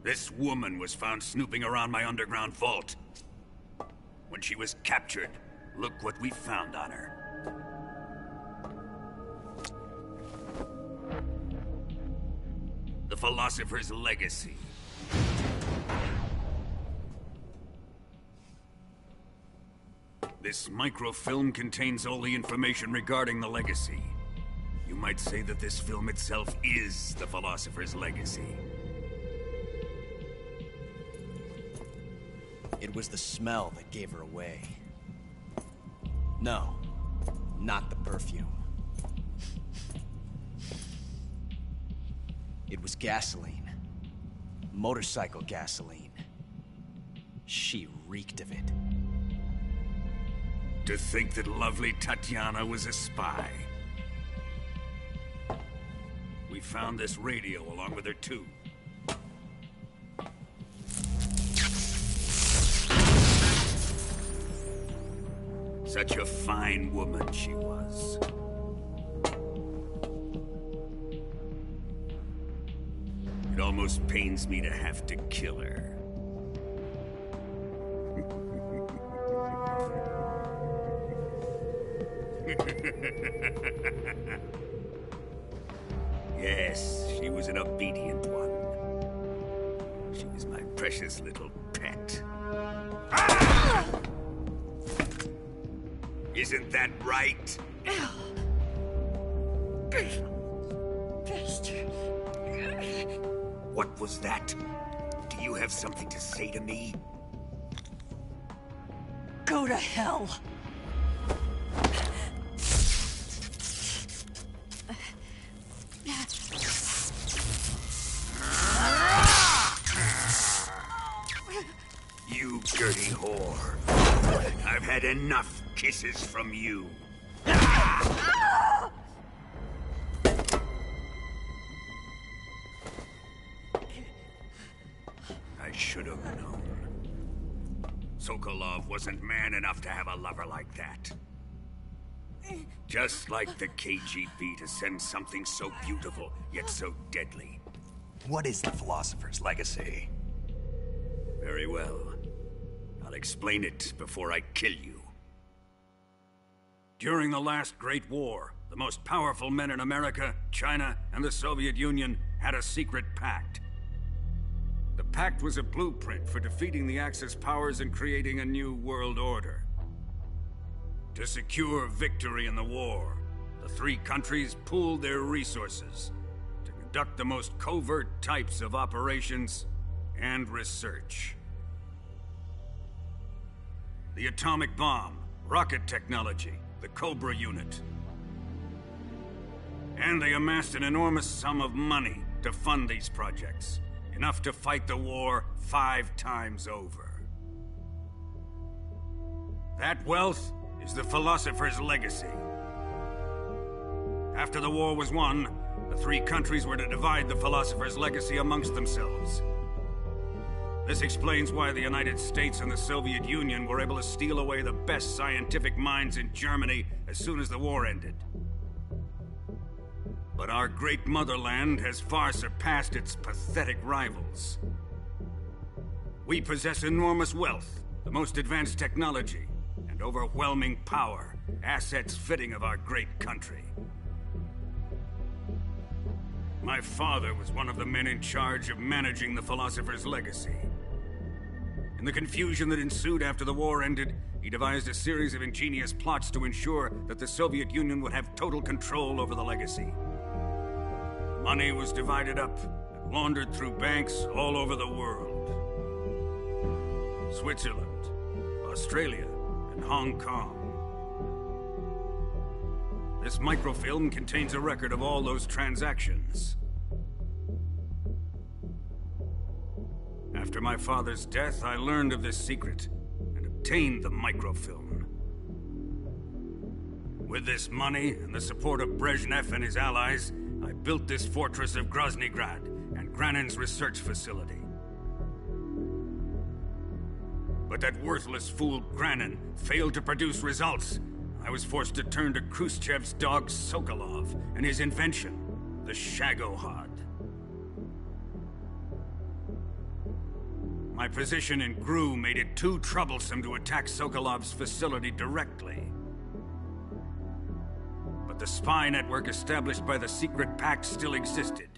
This woman was found snooping around my underground vault. When she was captured, look what we found on her. The Philosopher's Legacy. This microfilm contains all the information regarding the Legacy. You might say that this film itself is the Philosopher's Legacy. It was the smell that gave her away. No, not the perfume. It was gasoline. Motorcycle gasoline. She reeked of it. To think that lovely Tatiana was a spy. We found this radio along with her too. Such a fine woman she was. It almost pains me to have to kill her. Yes, she was an obedient one. She was my precious little pet. Ah! Isn't that right? Bastard. What was that? Do you have something to say to me? Go to hell. You dirty whore. I've had enough kisses from you. I should have known. Sokolov wasn't man enough to have a lover like that. Just like the KGB to send something so beautiful, yet so deadly. What is the Philosopher's Legacy? Very well. I'll explain it before I kill you. During the last Great War, the most powerful men in America, China, and the Soviet Union had a secret pact. The pact was a blueprint for defeating the Axis powers and creating a new world order. To secure victory in the war, the three countries pooled their resources to conduct the most covert types of operations and research. The atomic bomb, rocket technology, the Cobra unit. And they amassed an enormous sum of money to fund these projects, enough to fight the war 5 times over. That wealth is the Philosopher's Legacy. After the war was won, the three countries were to divide the Philosopher's Legacy amongst themselves. This explains why the United States and the Soviet Union were able to steal away the best scientific minds in Germany as soon as the war ended. But our great motherland has far surpassed its pathetic rivals. We possess enormous wealth, the most advanced technology, and overwhelming power, assets fitting of our great country. My father was one of the men in charge of managing the Philosopher's Legacy. In the confusion that ensued after the war ended, he devised a series of ingenious plots to ensure that the Soviet Union would have total control over the Legacy. Money was divided up and laundered through banks all over the world. Switzerland, Australia, and Hong Kong. This microfilm contains a record of all those transactions. After my father's death, I learned of this secret and obtained the microfilm. With this money and the support of Brezhnev and his allies, I built this fortress of Groznygrad and Granin's research facility. But that worthless fool Granin failed to produce results. I was forced to turn to Khrushchev's dog Sokolov and his invention, the Shagohod. My position in GRU made it too troublesome to attack Sokolov's facility directly. But the spy network established by the secret pact still existed.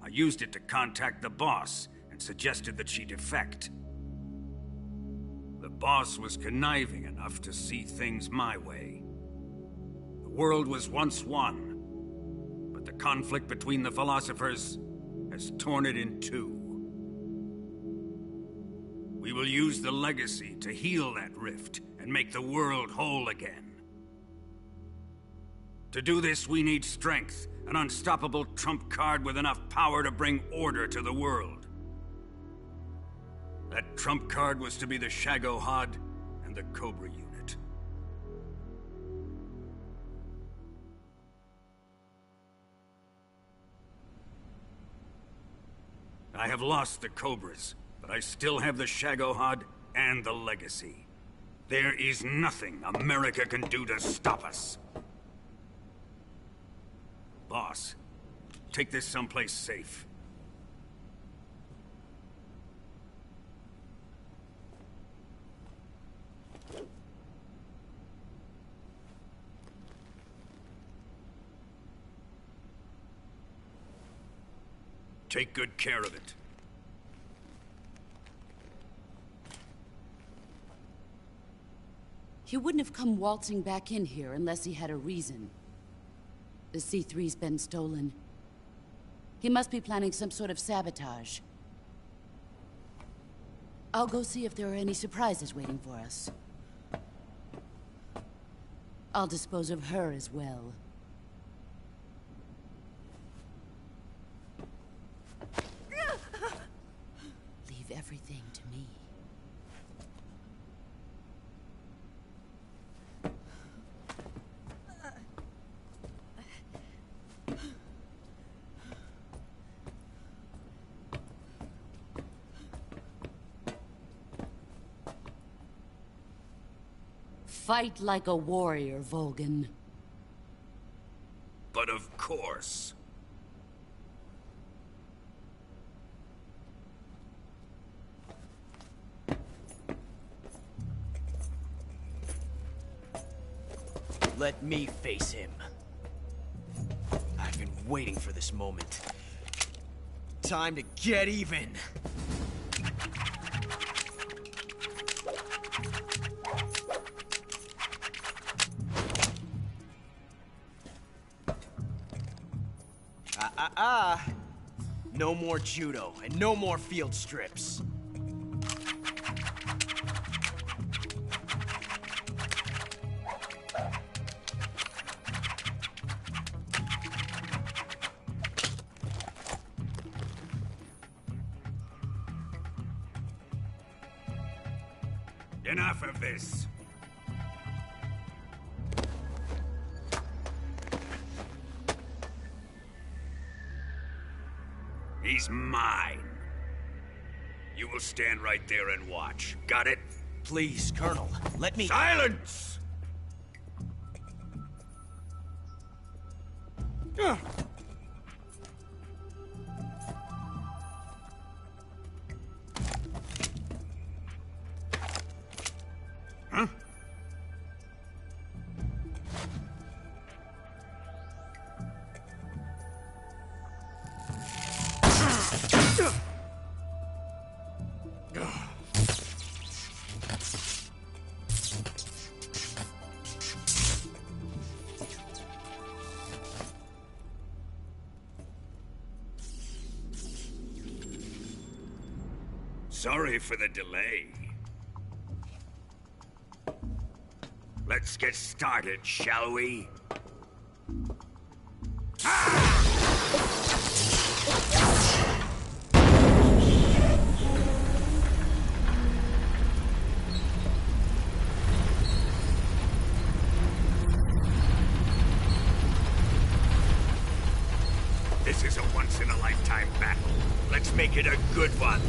I used it to contact the boss and suggested that she defect. The boss was conniving enough to see things my way. The world was once one, but the conflict between the philosophers has torn it in two. We will use the legacy to heal that rift and make the world whole again. To do this, we need strength, an unstoppable trump card with enough power to bring order to the world. That trump card was to be the Shagohod and the Cobra unit. I have lost the Cobras, but I still have the Shagohod and the legacy. There is nothing America can do to stop us. Boss, take this someplace safe. Take good care of it. He wouldn't have come waltzing back in here unless he had a reason. The C3's been stolen. He must be planning some sort of sabotage. I'll go see if there are any surprises waiting for us. I'll dispose of her as well. Leave everything to me. Fight like a warrior, Volgan. But of course. Let me face him. I've been waiting for this moment. Time to get even. No more judo, and no more field strips. Enough of this. He's mine. You will stand right there and watch. Got it? Please, Colonel, let me— Silence! Huh? Sorry for the delay. Let's get started, shall we? This is a once-in-a-lifetime battle. Let's make it a good one.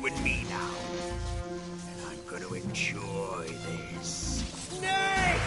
and me now. And I'm gonna enjoy this. Snake!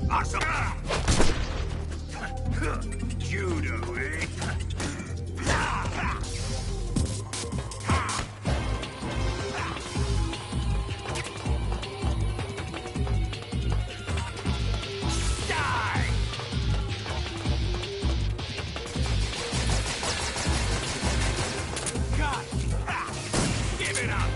Awesome! Judo, eh? Die! God! Give it up!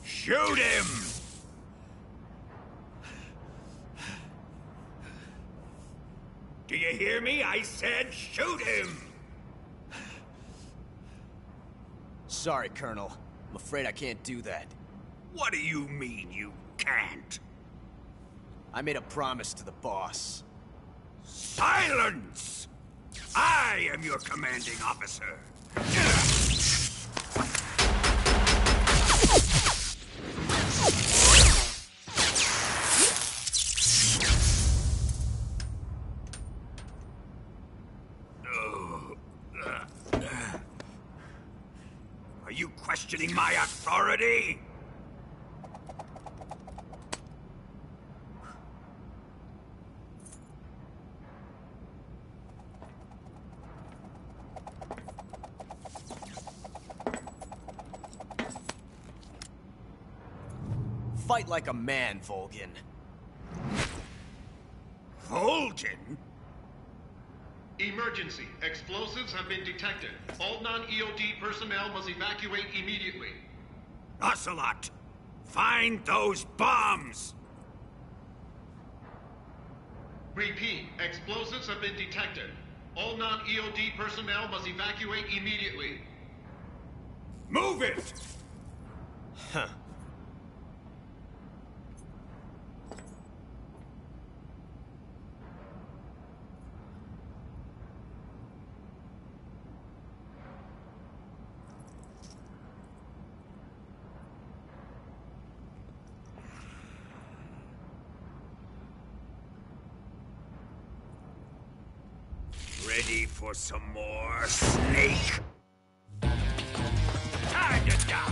Shoot him! Do you hear me? I said shoot him! Sorry, Colonel. I'm afraid I can't do that. What do you mean you can't? I made a promise to the boss. Silence! I am your commanding officer. Are you questioning my authority? Fight like a man, Volgin. Volgin? Emergency. Explosives have been detected. All non-EOD personnel must evacuate immediately. Ocelot! Find those bombs! Repeat. Explosives have been detected. All non-EOD personnel must evacuate immediately. Move it! Huh. Ready for some more, Snake? Time to die!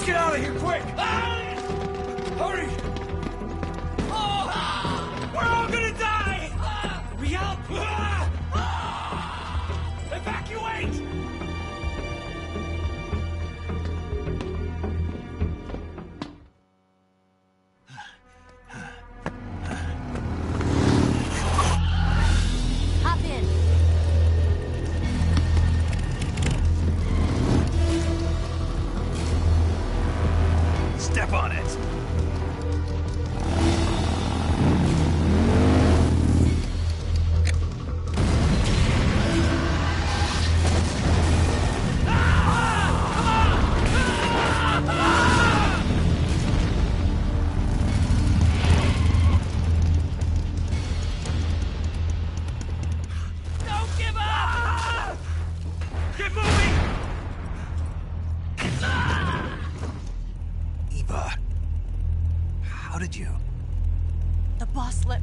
Get out of here, quick! Hurry!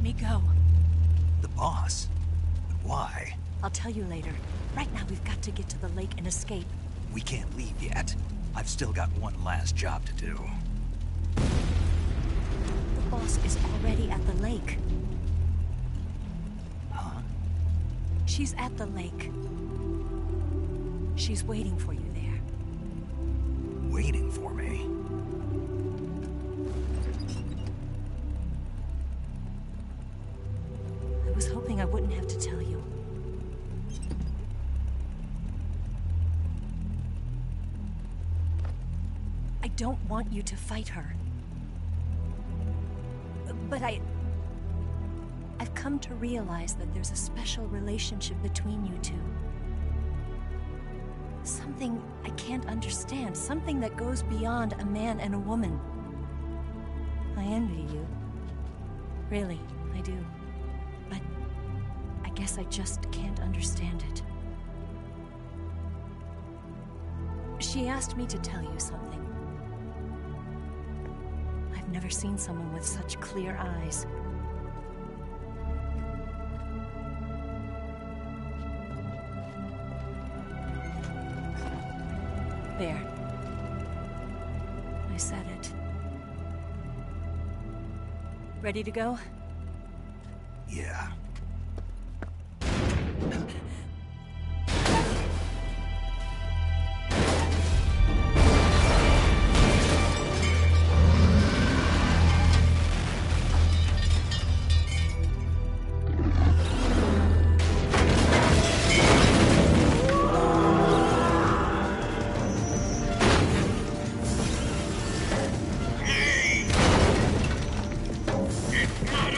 me go. The boss? Why? I'll tell you later. Right now, we've got to get to the lake and escape. We can't leave yet. I've still got one last job to do. The boss is already at the lake. Huh? She's at the lake. She's waiting for you there. Waiting for me? I was hoping I wouldn't have to tell you. I don't want you to fight her. But I've come to realize that there's a special relationship between you two. Something I can't understand. Something that goes beyond a man and a woman. I envy you. Really, I do. But I guess I just can't understand it. She asked me to tell you something. I've never seen someone with such clear eyes. There. I said it. Ready to go? Yeah. Get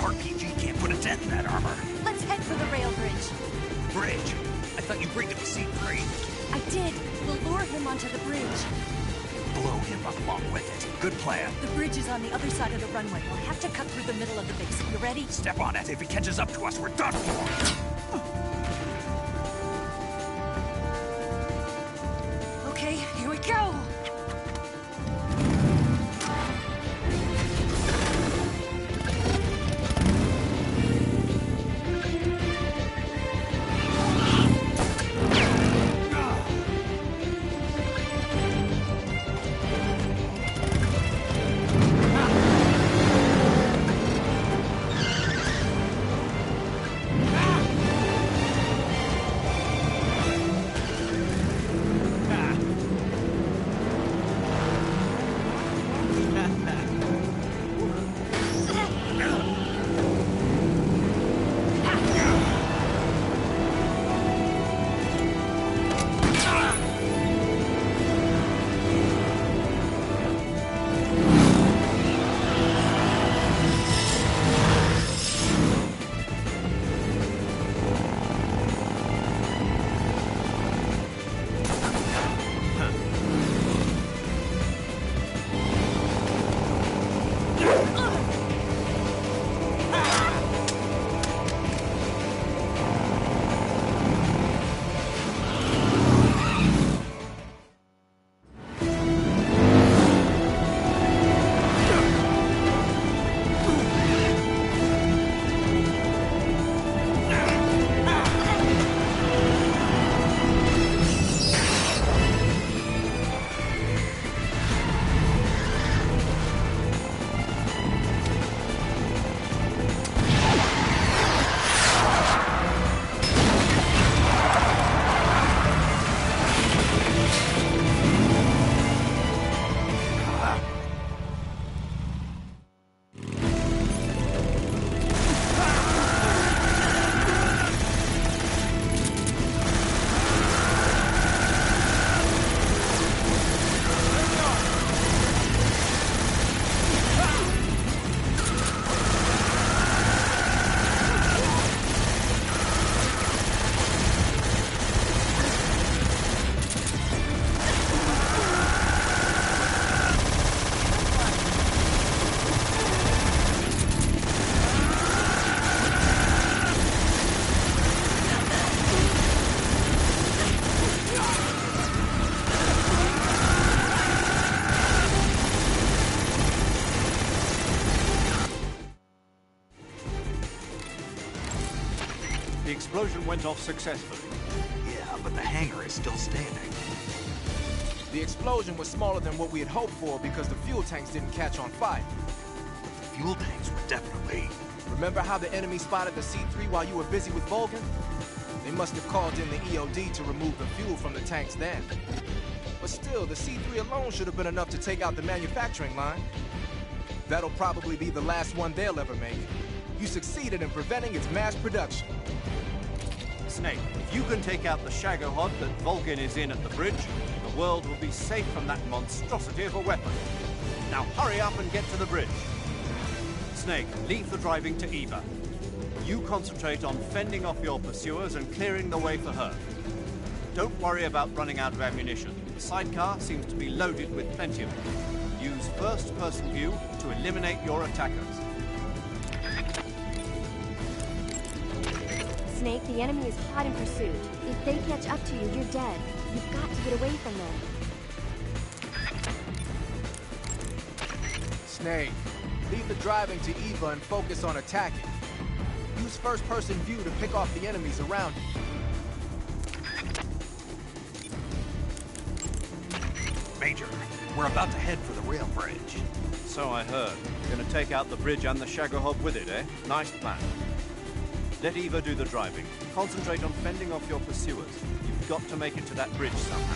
RPG can't put a dent in that armor. Let's head for the rail bridge. Bridge? I thought you bring him the C3. I did. We'll lure him onto the bridge. Blow him up along with it. Good plan. The bridge is on the other side of the runway. We'll have to cut through the middle of the base. You ready? Step on it. If he catches up to us, we're done for. Okay, here we go. The explosion went off successfully. Yeah, but the hangar is still standing. The explosion was smaller than what we had hoped for because the fuel tanks didn't catch on fire. The fuel tanks were definitely... Remember how the enemy spotted the C3 while you were busy with Vulcan? They must have called in the EOD to remove the fuel from the tanks then. But still, the C3 alone should have been enough to take out the manufacturing line. That'll probably be the last one they'll ever make. You succeeded in preventing its mass production. Snake, if you can take out the Shagohod that Vulcan is in at the bridge, the world will be safe from that monstrosity of a weapon. Now hurry up and get to the bridge. Snake, leave the driving to Eva. You concentrate on fending off your pursuers and clearing the way for her. Don't worry about running out of ammunition. The sidecar seems to be loaded with plenty of it. Use first-person view to eliminate your attackers. Snake, the enemy is hot in pursuit. If they catch up to you, you're dead. You've got to get away from them. Snake, leave the driving to Eva and focus on attacking. Use first-person view to pick off the enemies around you. Major, we're about to head for the rail bridge. So I heard. You're gonna take out the bridge and the Shagohod with it, eh? Nice plan. Let Eva do the driving. Concentrate on fending off your pursuers. You've got to make it to that bridge somehow.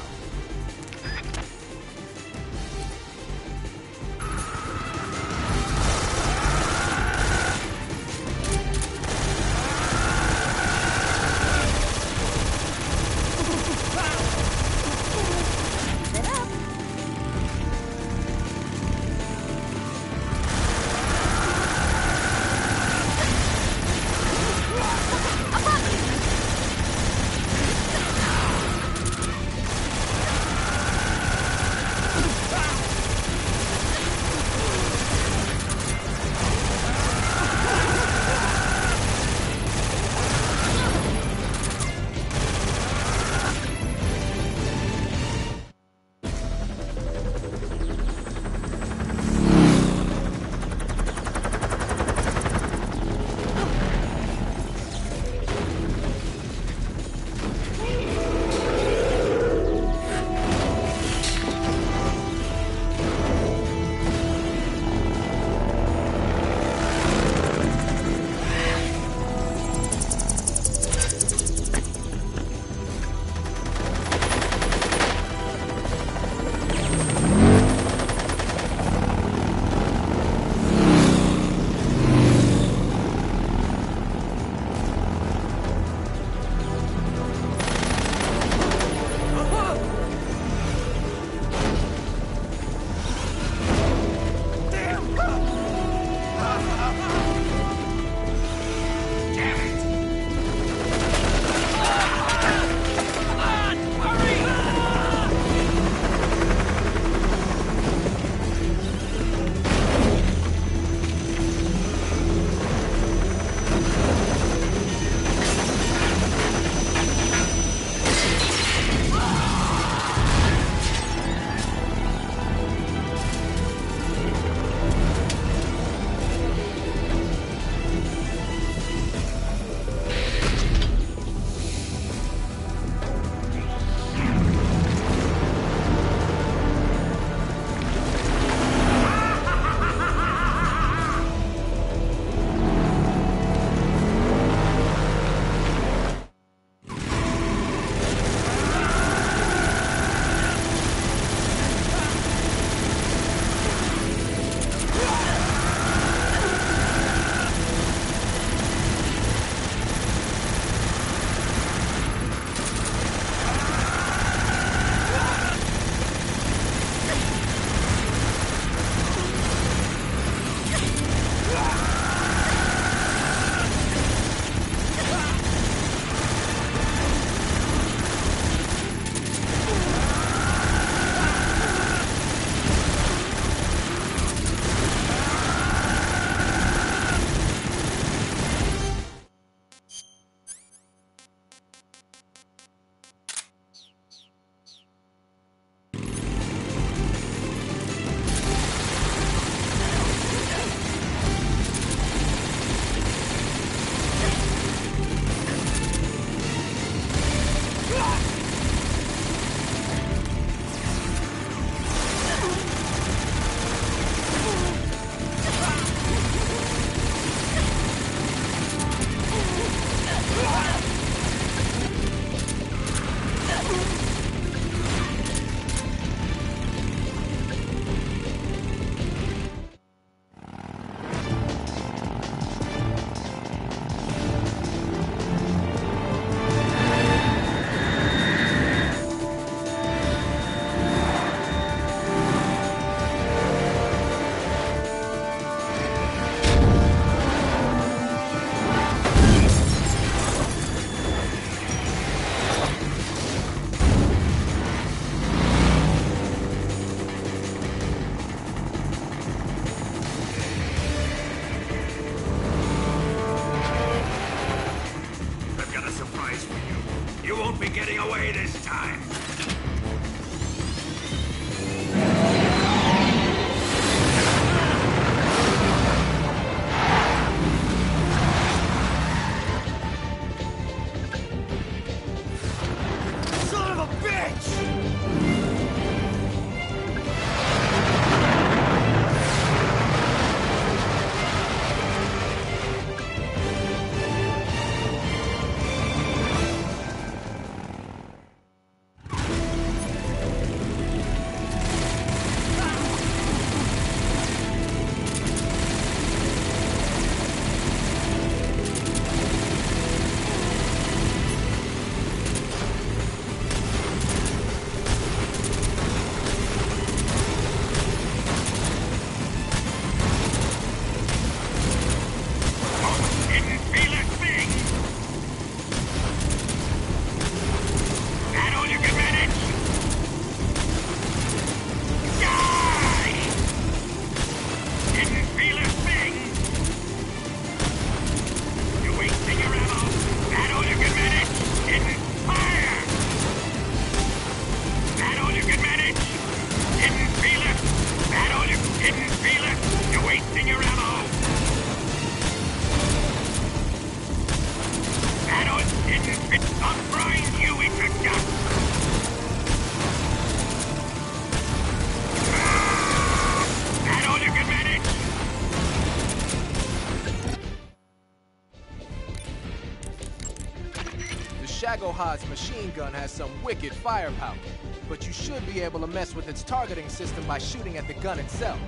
getting away this time. Son of a bitch! Shagohod's machine gun has some wicked firepower, but you should be able to mess with its targeting system by shooting at the gun itself.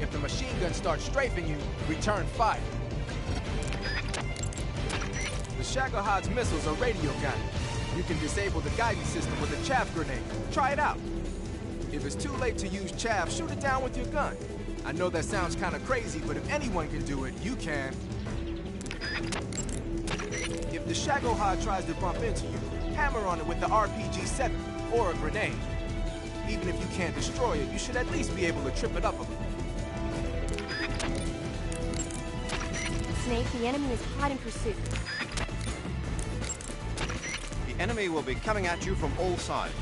If the machine gun starts strafing you, return fire. The Shagohod's missiles are radio guided. You can disable the guidance system with a chaff grenade. Try it out. If it's too late to use chaff, shoot it down with your gun. I know that sounds kind of crazy, but if anyone can do it, you can. If the Shagohod tries to bump into you, hammer on it with the RPG-7 or a grenade. Even if you can't destroy it, you should at least be able to trip it up a little. Snake, the enemy is hot in pursuit. The enemy will be coming at you from all sides.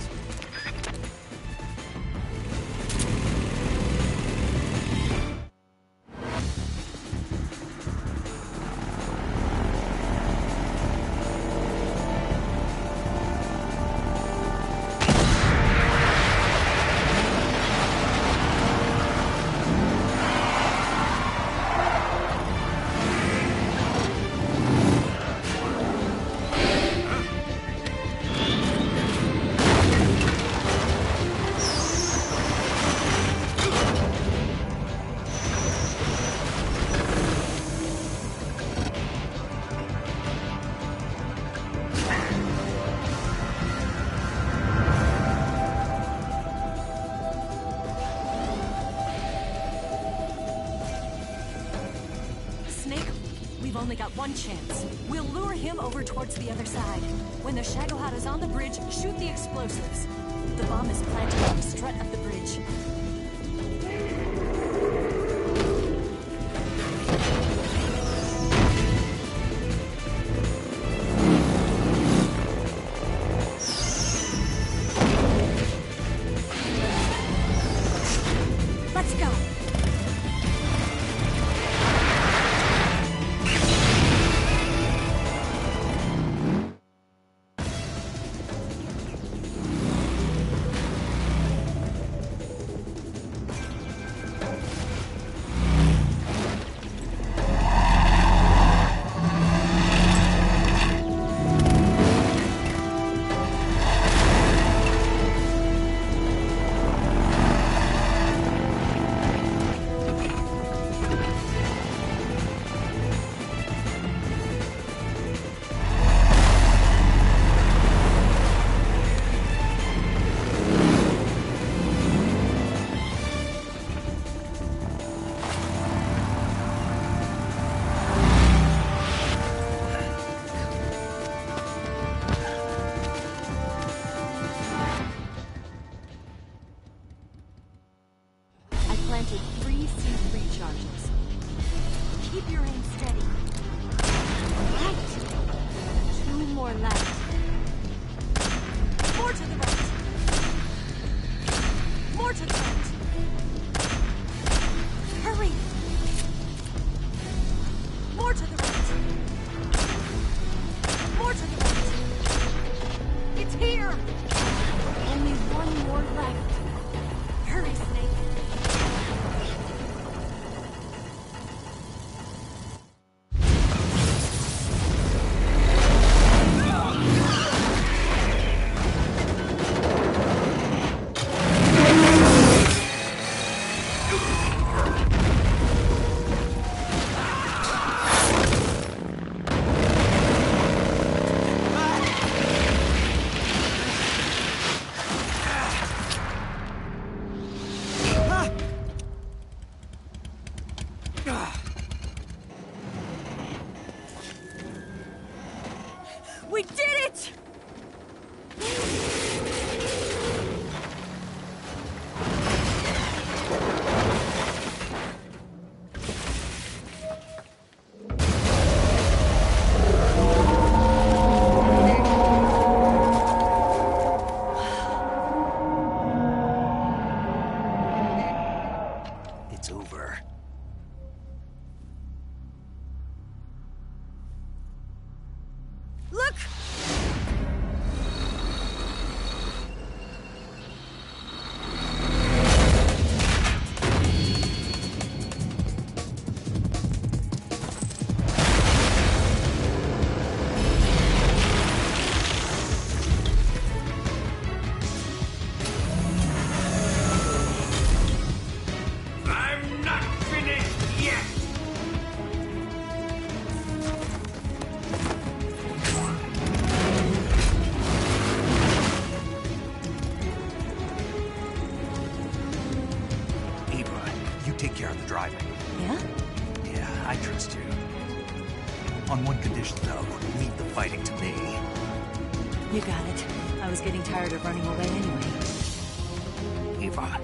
We've only got one chance. We'll lure him over towards the other side. When the Shagohod is on the bridge, shoot the explosives. The bomb is planted on the strut of the bridge. Let's go! We did it! It's over. Look! I'm not finished yet! Eva, you take care of the driving. Yeah? Yeah, I trust you. On one condition, though, leave the fighting to me. You got it. I was getting tired of running away anyway. Eva,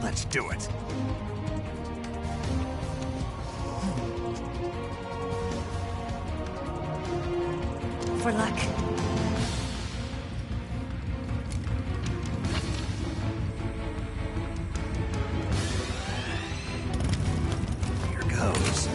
let's do it. For luck. Here goes.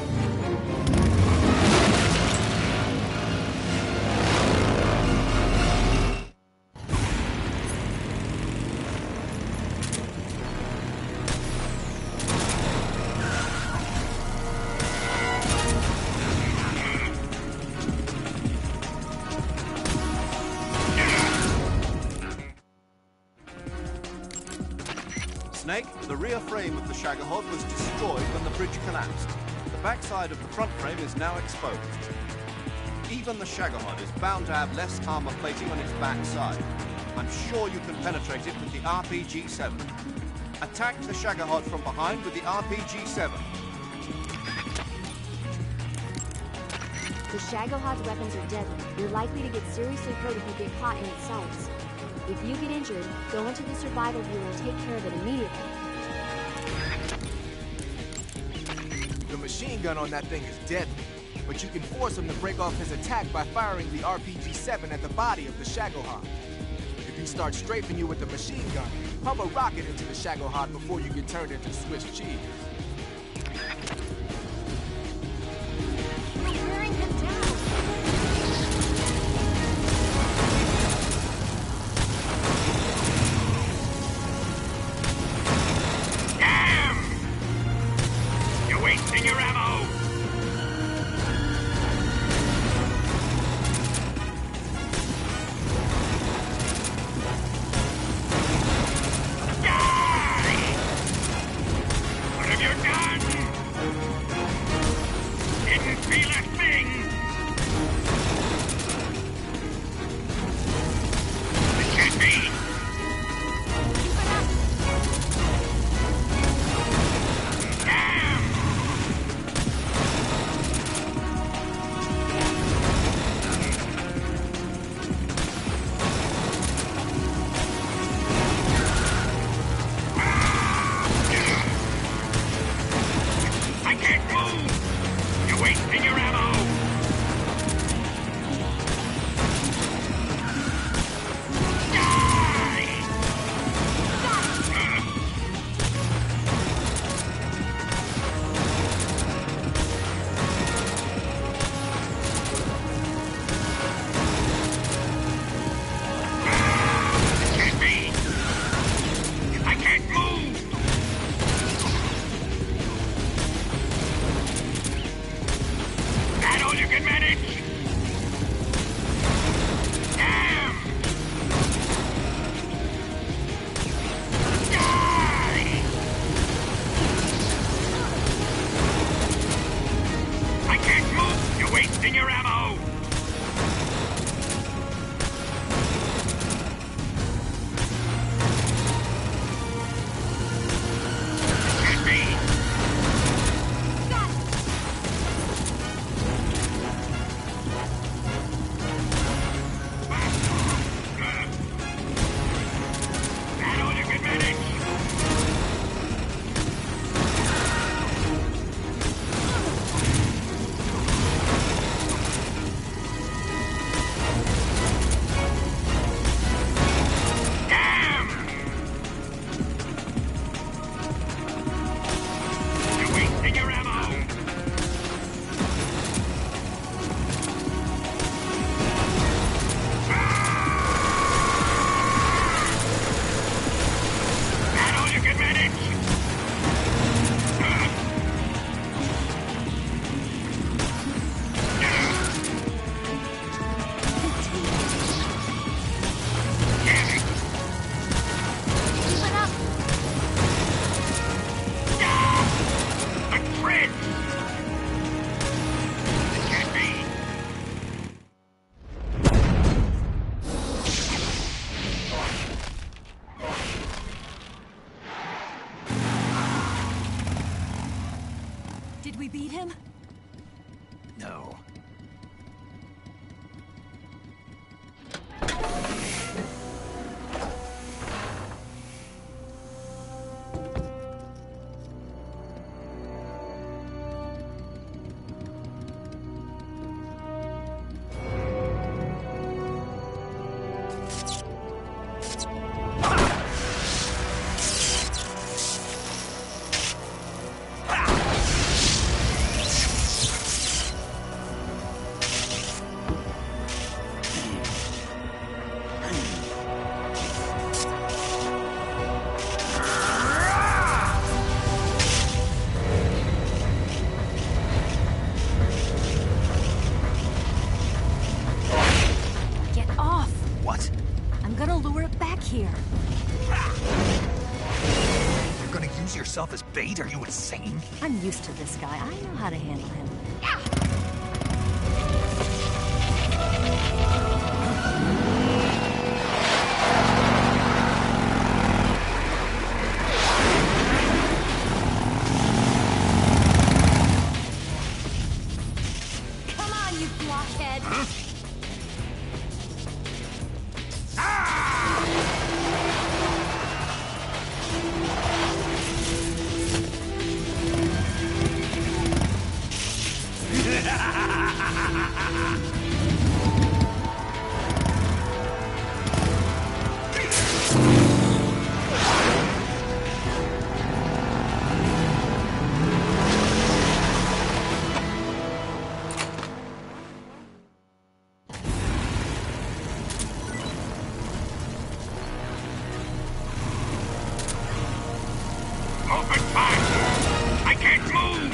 Snake, the rear frame of the Shagohod was destroyed when the bridge collapsed. The backside of the front frame is now exposed. Even the Shagohod is bound to have less armor plating on its backside. I'm sure you can penetrate it with the RPG-7. Attack the Shagohod from behind with the RPG-7. The Shagohod's weapons are deadly. You're likely to get seriously hurt if you get caught in its sights. If you get injured, go into the survival viewer and take care of it immediately. The machine gun on that thing is deadly, but you can force him to break off his attack by firing the RPG-7 at the body of the Shagohod. If he starts strafing you with the machine gun, pump a rocket into the Shagohod before you get turned into Swiss cheese. You're wearing him down. Damn! You're wasting your ammo! Die! What have you done? Didn't feel a thing! It can't be! Damn! I can't move! You're wasting your ammo! Die! It can't be! I can't move! That all you can manage? Damn! Die! I can't move! You're wasting your ammo! Can't be! we beat him? No. Get off! What? I'm gonna lure it back here. You're gonna use yourself as bait? Are you insane? I'm used to this guy. I know how to handle him. Come on, you blockhead! Open fire! I can't move!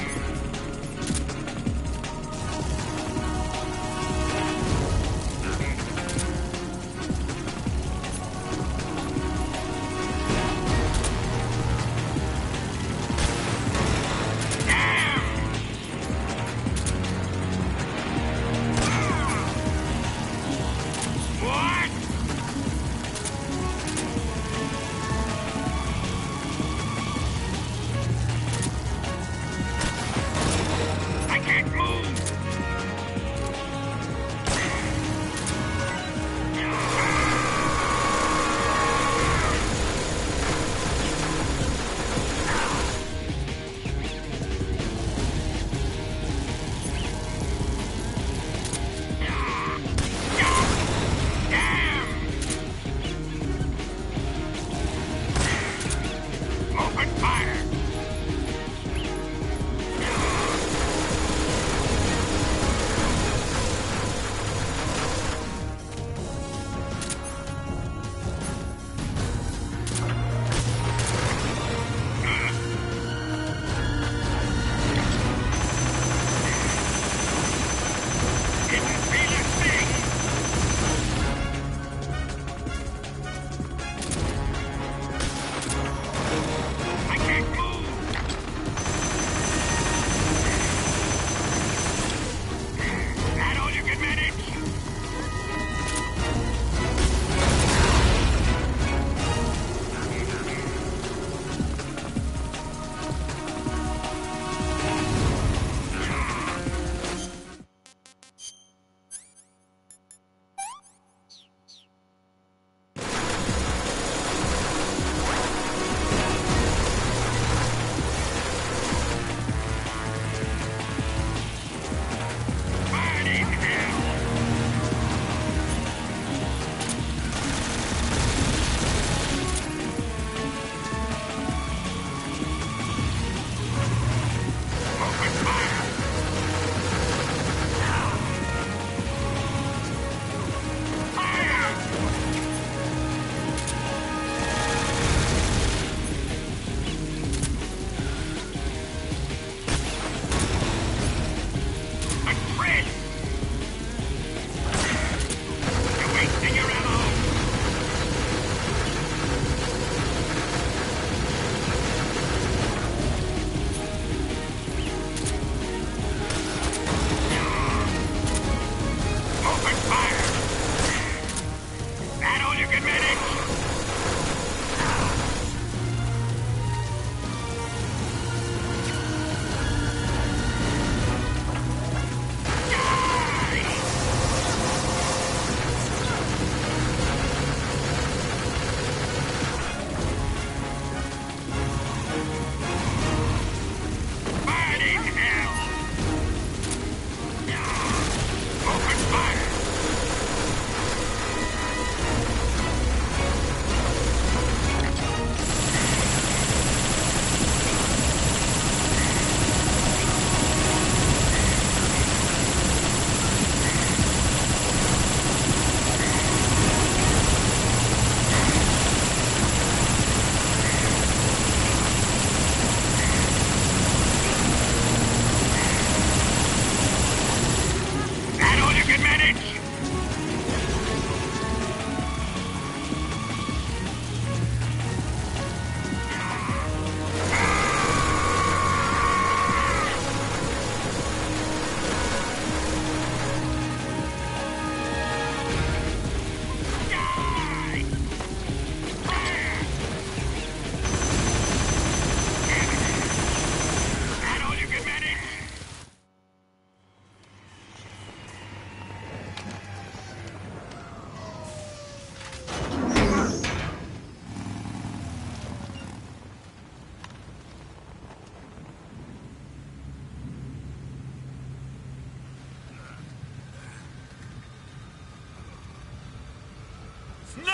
Snake!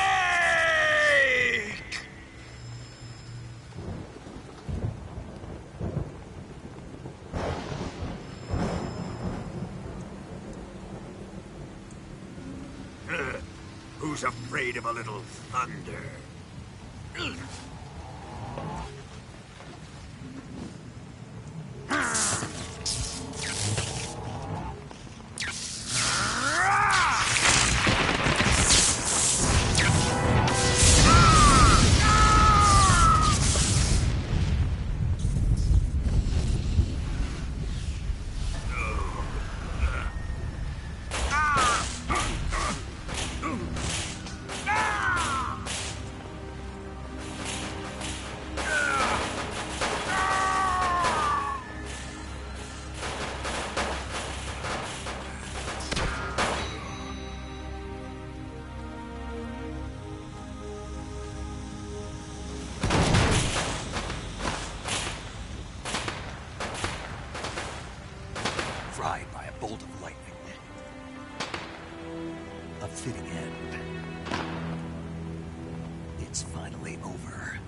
Who's afraid of a little thunder? Fried by a bolt of lightning. A fitting end. It's finally over.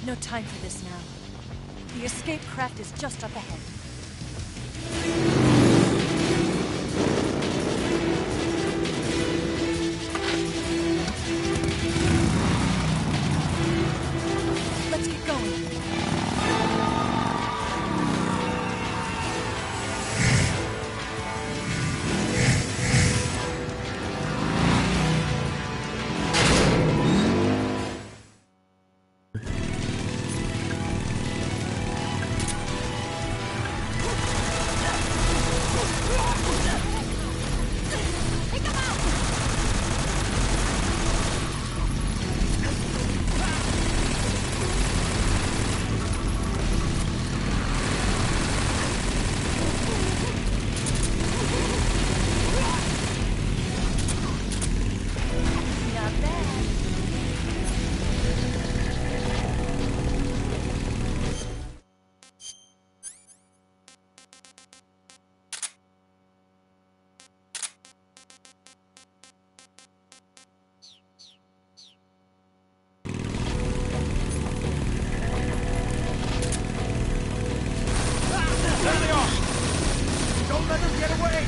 No time for this now. The escape craft is just up ahead. Let's get going. There they are! Don't let them get away!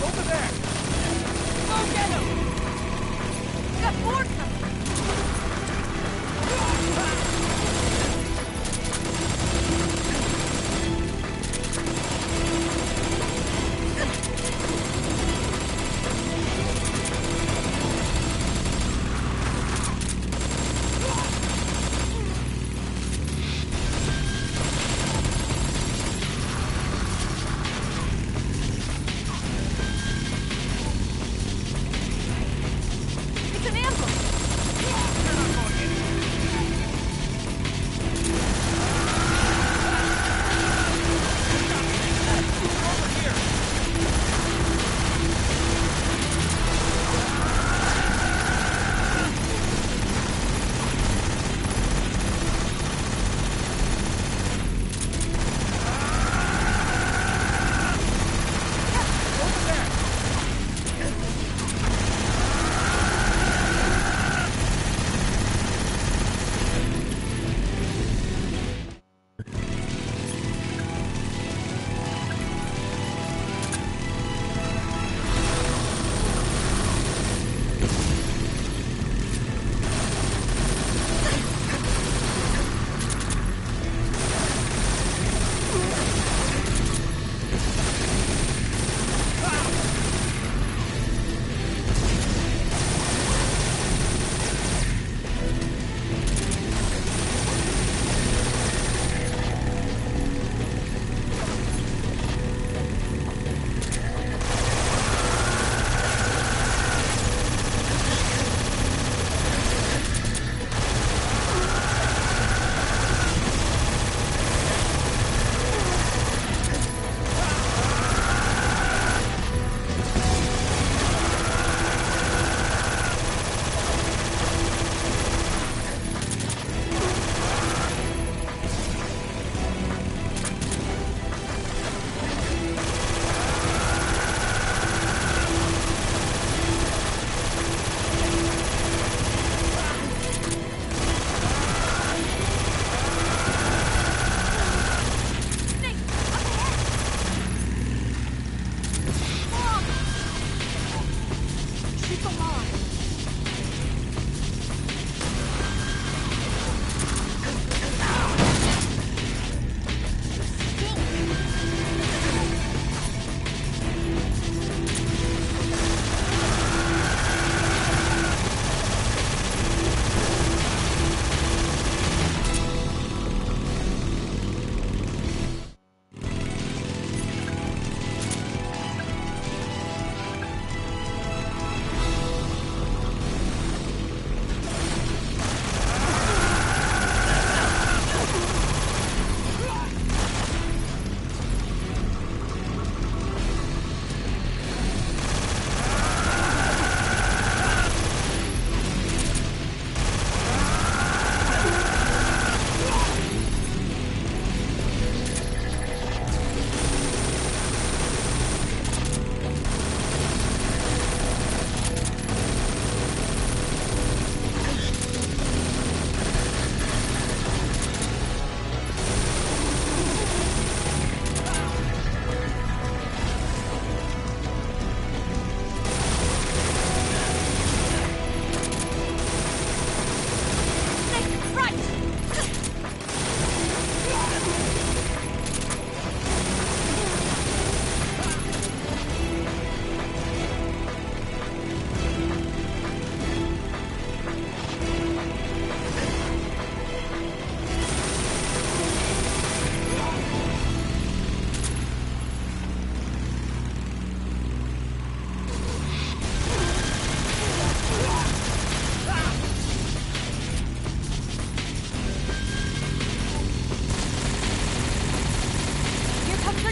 Over there! Go get him! Got more coming!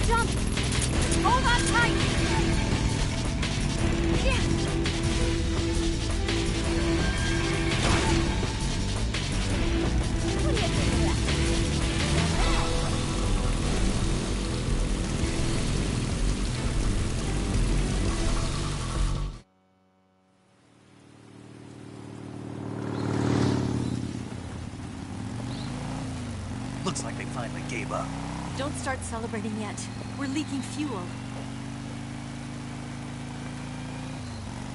jump! Hold on tight! Yeah. What do you think of that? Looks like they finally gave up. Don't start celebrating yet. We're leaking fuel.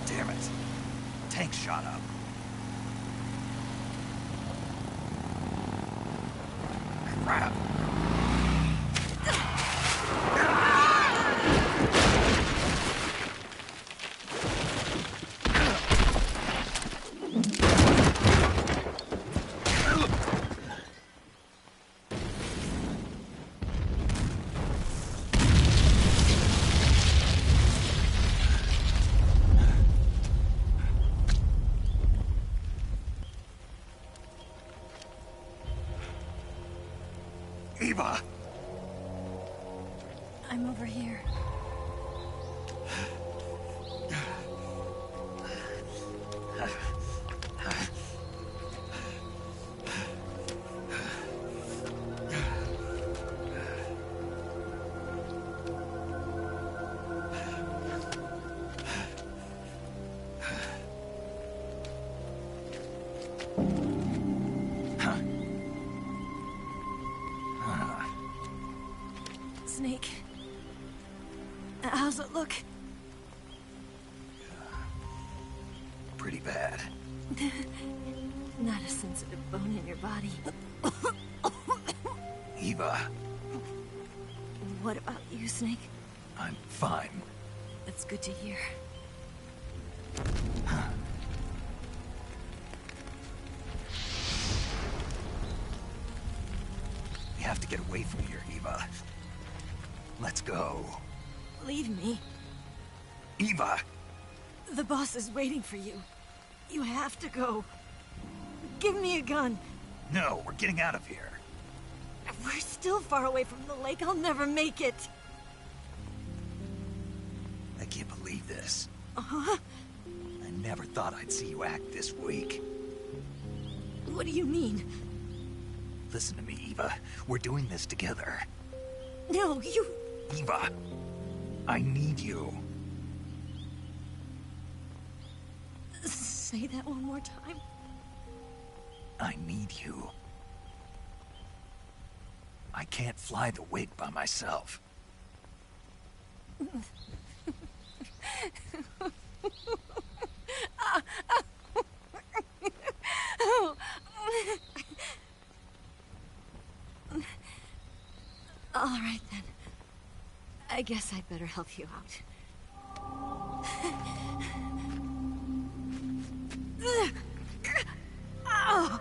Damn it. Tank shot up. Crap. Eva! I'm over here. Snake. How's it look? Pretty bad. Not a sensitive bone in your body. Eva, What about you, Snake? I'm fine. That's good to hear. We have to get away from here, Eva. Let's go. Leave me. Eva! The boss is waiting for you. You have to go. Give me a gun. No, we're getting out of here. We're still far away from the lake. I'll never make it. I can't believe this. Uh-huh. I never thought I'd see you act this weak. What do you mean? Listen to me, Eva. We're doing this together. No, you... Eva, I need you. Say that one more time. I need you. I can't fly the wig by myself. All right, then. I guess I'd better help you out. Ow!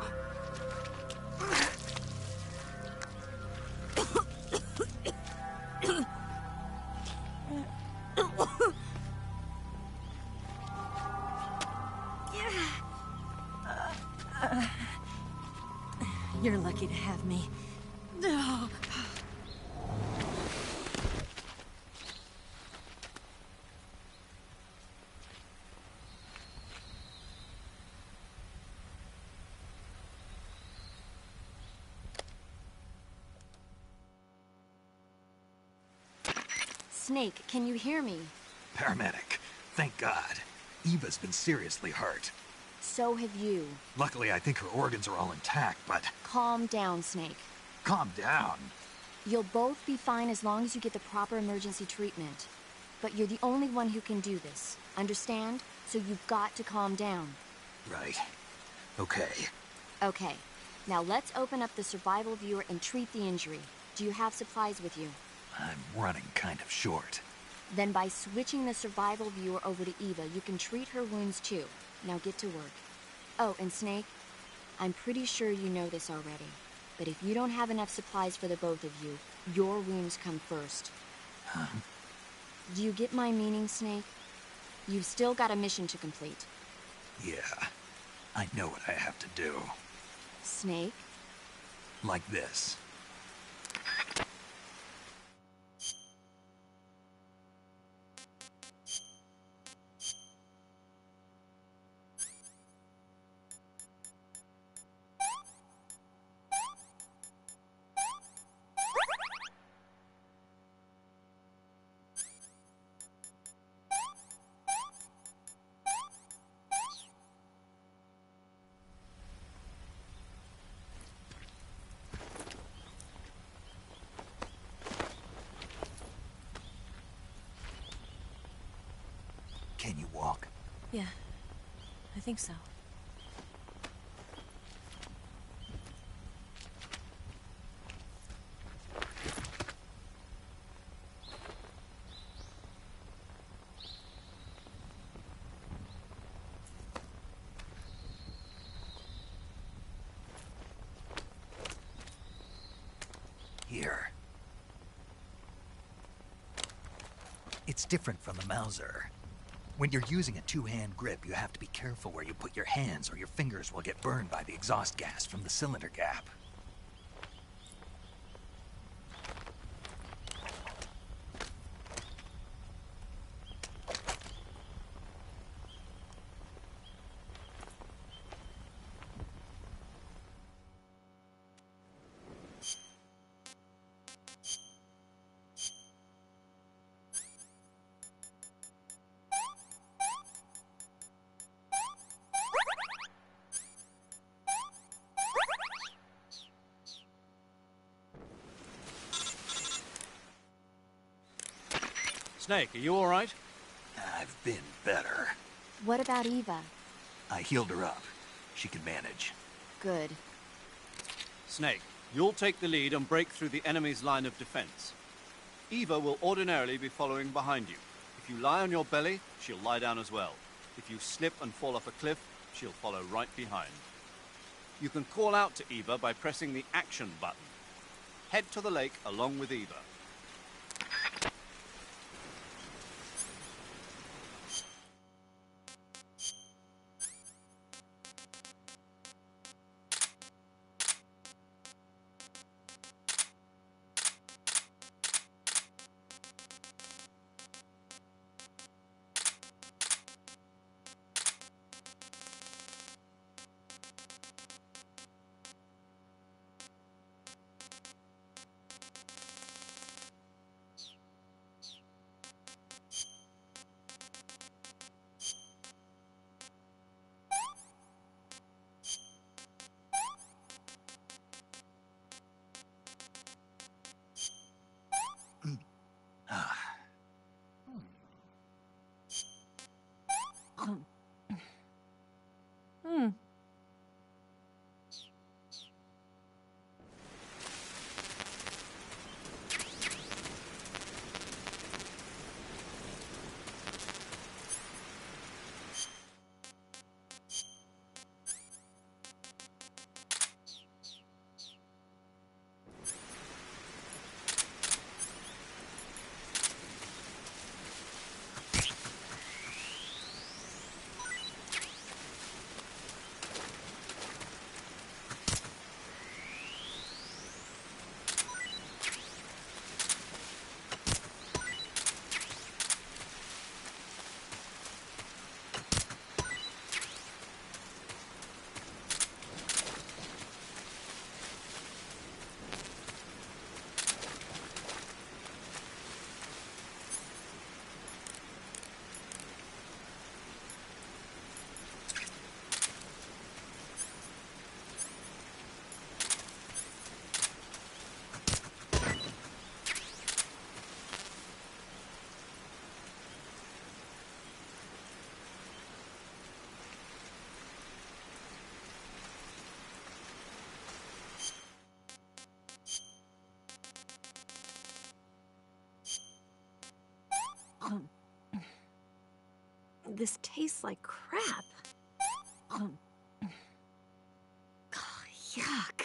You're lucky to have me. No. Snake, can you hear me? Paramedic, thank God. Eva's been seriously hurt. So have you. Luckily, I think her organs are all intact, but... Calm down, Snake. Calm down. You'll both be fine as long as you get the proper emergency treatment. But you're the only one who can do this. Understand? So you've got to calm down. Right. Okay. Okay. Now let's open up the survival viewer and treat the injury. Do you have supplies with you? I'm running kind of short. Then by switching the survival viewer over to Eva, you can treat her wounds too. Now get to work. Oh, and Snake, I'm pretty sure you know this already, but if you don't have enough supplies for the both of you, your wounds come first. Huh? Do you get my meaning, Snake? You've still got a mission to complete. Yeah. I know what I have to do. Snake? Like this. Can you walk? Yeah, I think so. Here. It's different from the Mauser. When you're using a two-hand grip, you have to be careful where you put your hands or your fingers will get burned by the exhaust gas from the cylinder gap. Snake, are you all right? I've been better. What about Eva? I healed her up. She can manage. Good. Snake, you'll take the lead and break through the enemy's line of defense. Eva will ordinarily be following behind you. If you lie on your belly, she'll lie down as well. If you slip and fall off a cliff, she'll follow right behind. You can call out to Eva by pressing the action button. Head to the lake along with Eva. This tastes like crap. Oh, yuck.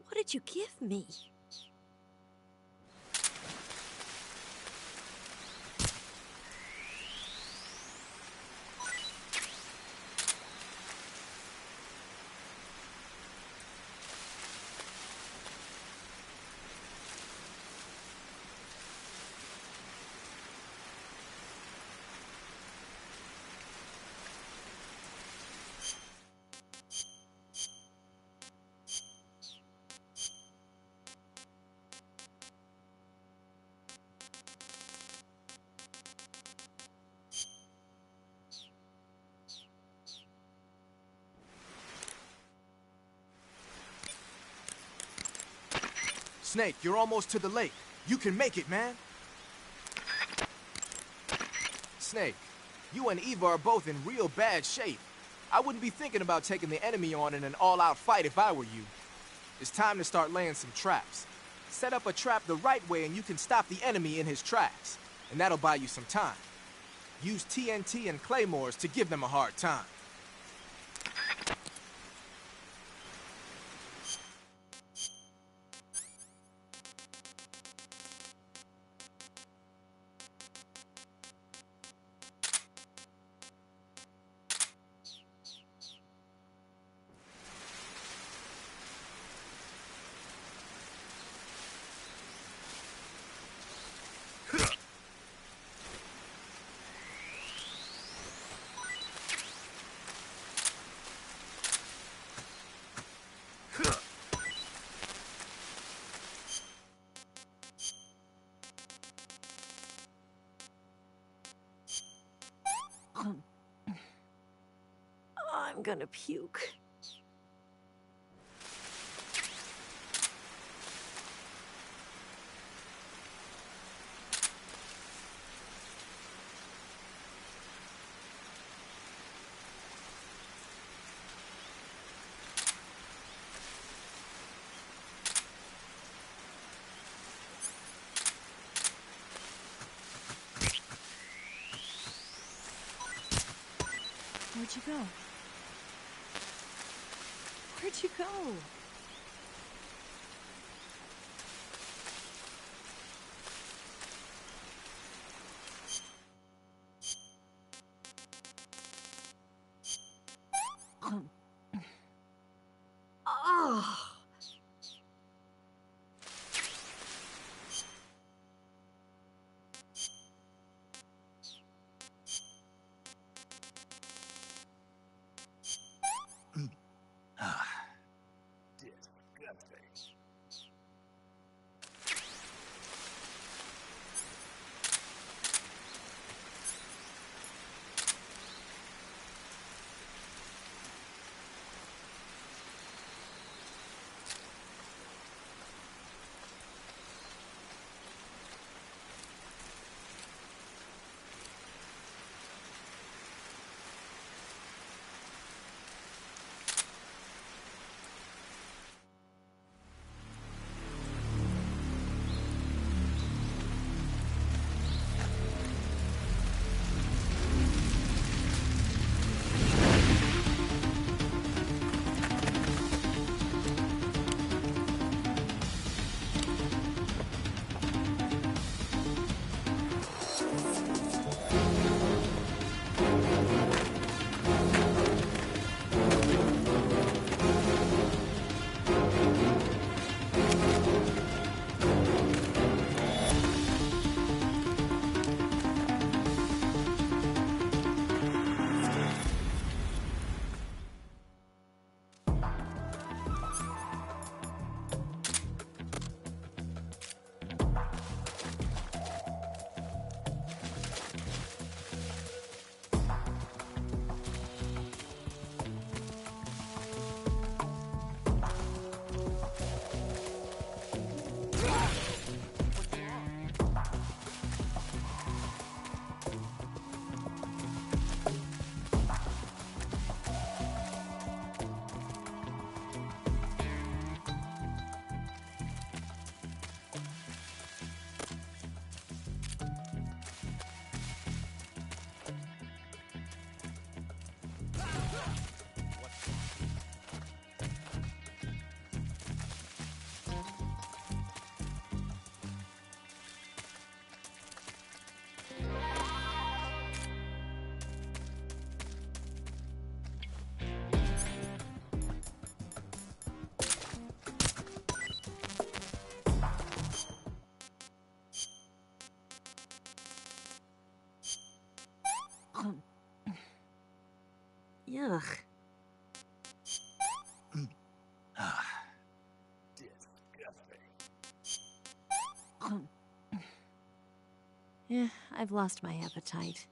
What did you give me? Snake, you're almost to the lake. You can make it, man. Snake, you and Eva are both in real bad shape. I wouldn't be thinking about taking the enemy on in an all-out fight if I were you. It's time to start laying some traps. Set up a trap the right way and you can stop the enemy in his tracks. And that'll buy you some time. Use TNT and claymores to give them a hard time. I'm gonna puke. Where'd you go? Where'd you go? Oh. Yuck. Yeah, I've lost my appetite.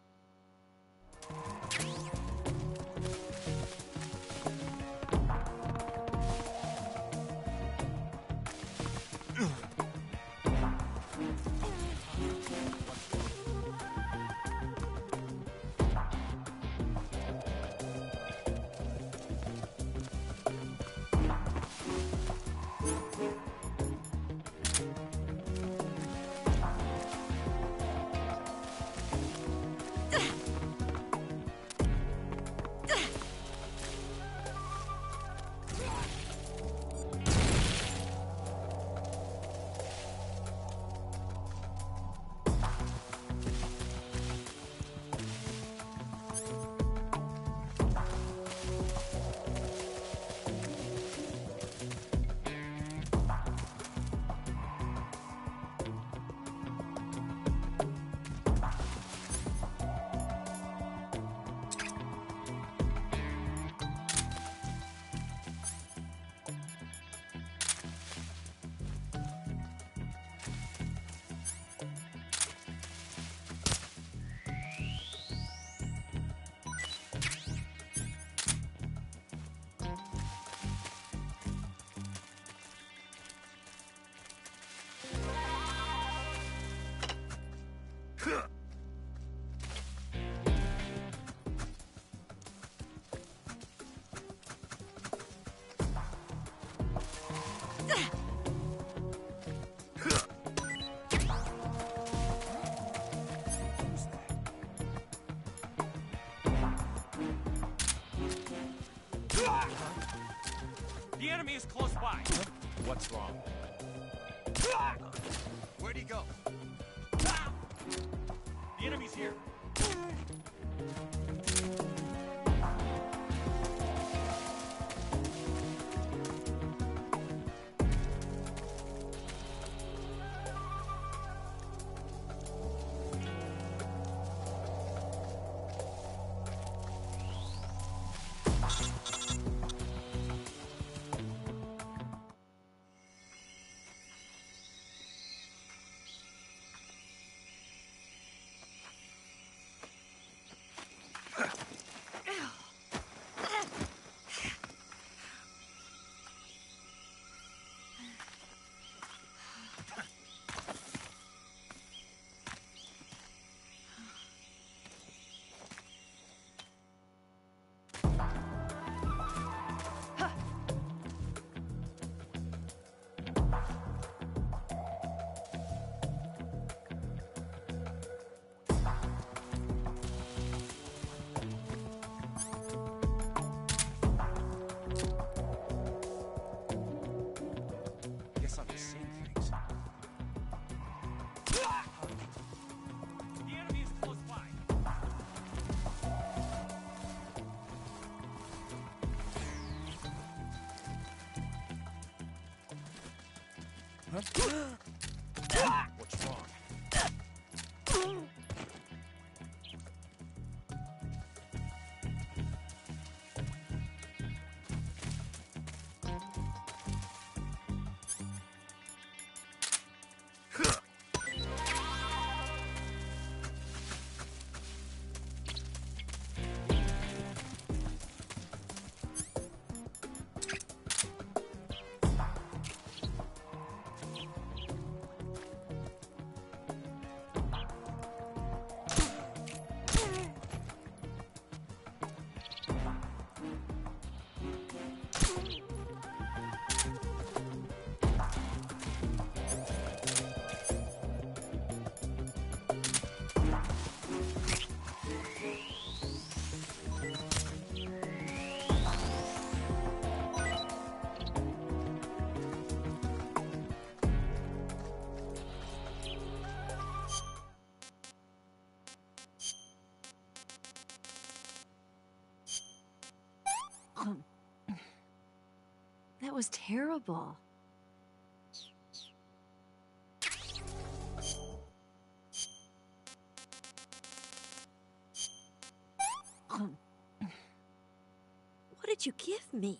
here. Guess I'm just seeing things. The enemy is close by. What's wrong? That was terrible. What did you give me?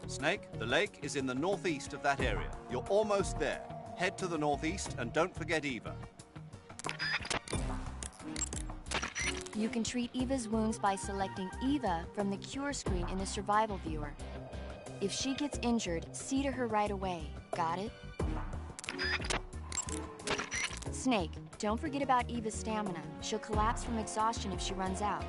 Snake, the lake is in the northeast of that area. You're almost there. Head to the northeast and don't forget Eva. You can treat Eva's wounds by selecting Eva from the cure screen in the survival viewer. If she gets injured, see to her right away. Got it? Snake, don't forget about Eva's stamina. She'll collapse from exhaustion if she runs out.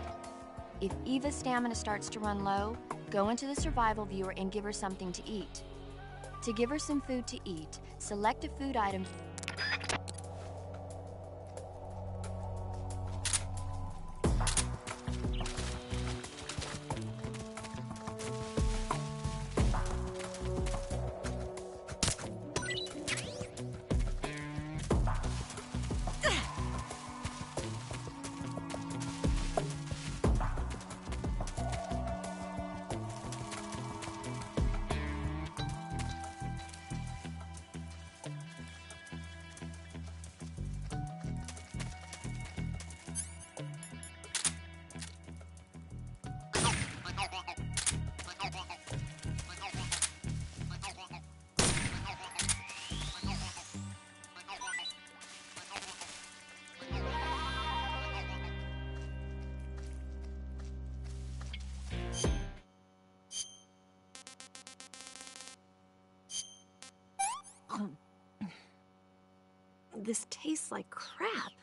If Eva's stamina starts to run low, go into the survival viewer and give her something to eat. To give her some food to eat, select a food item. This tastes like crap.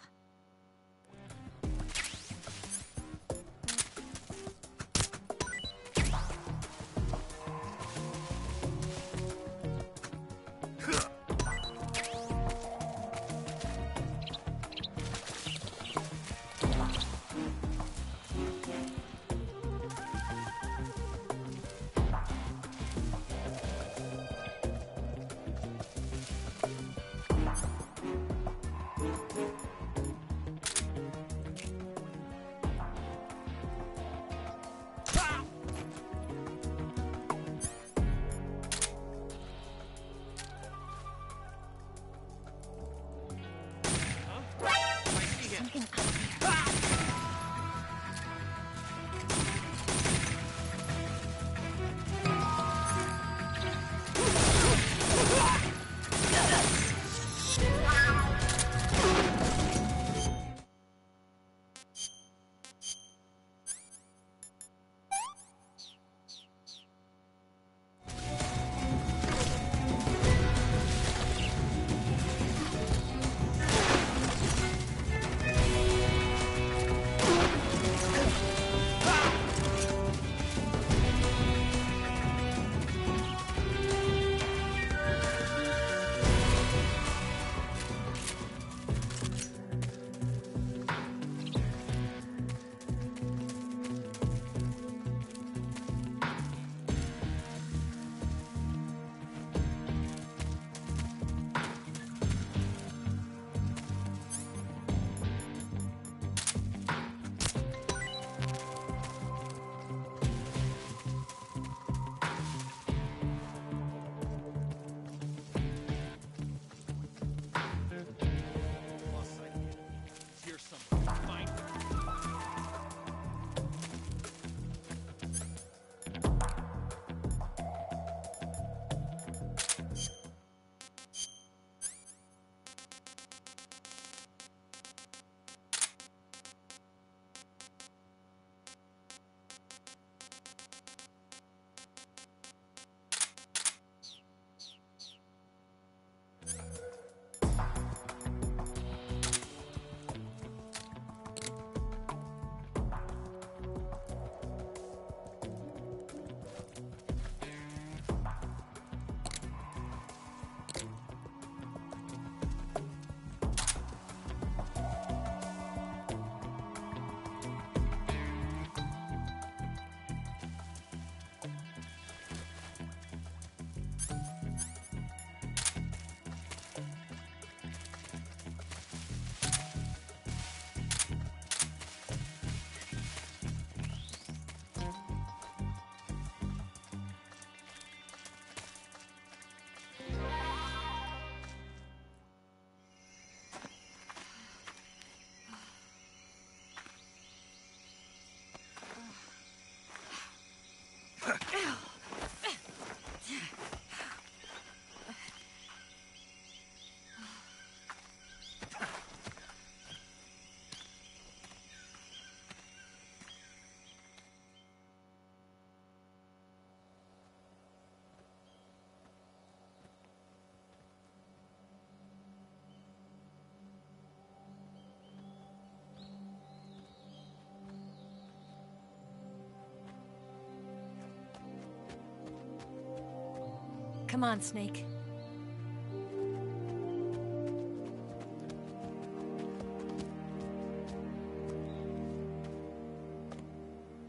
Come on, Snake.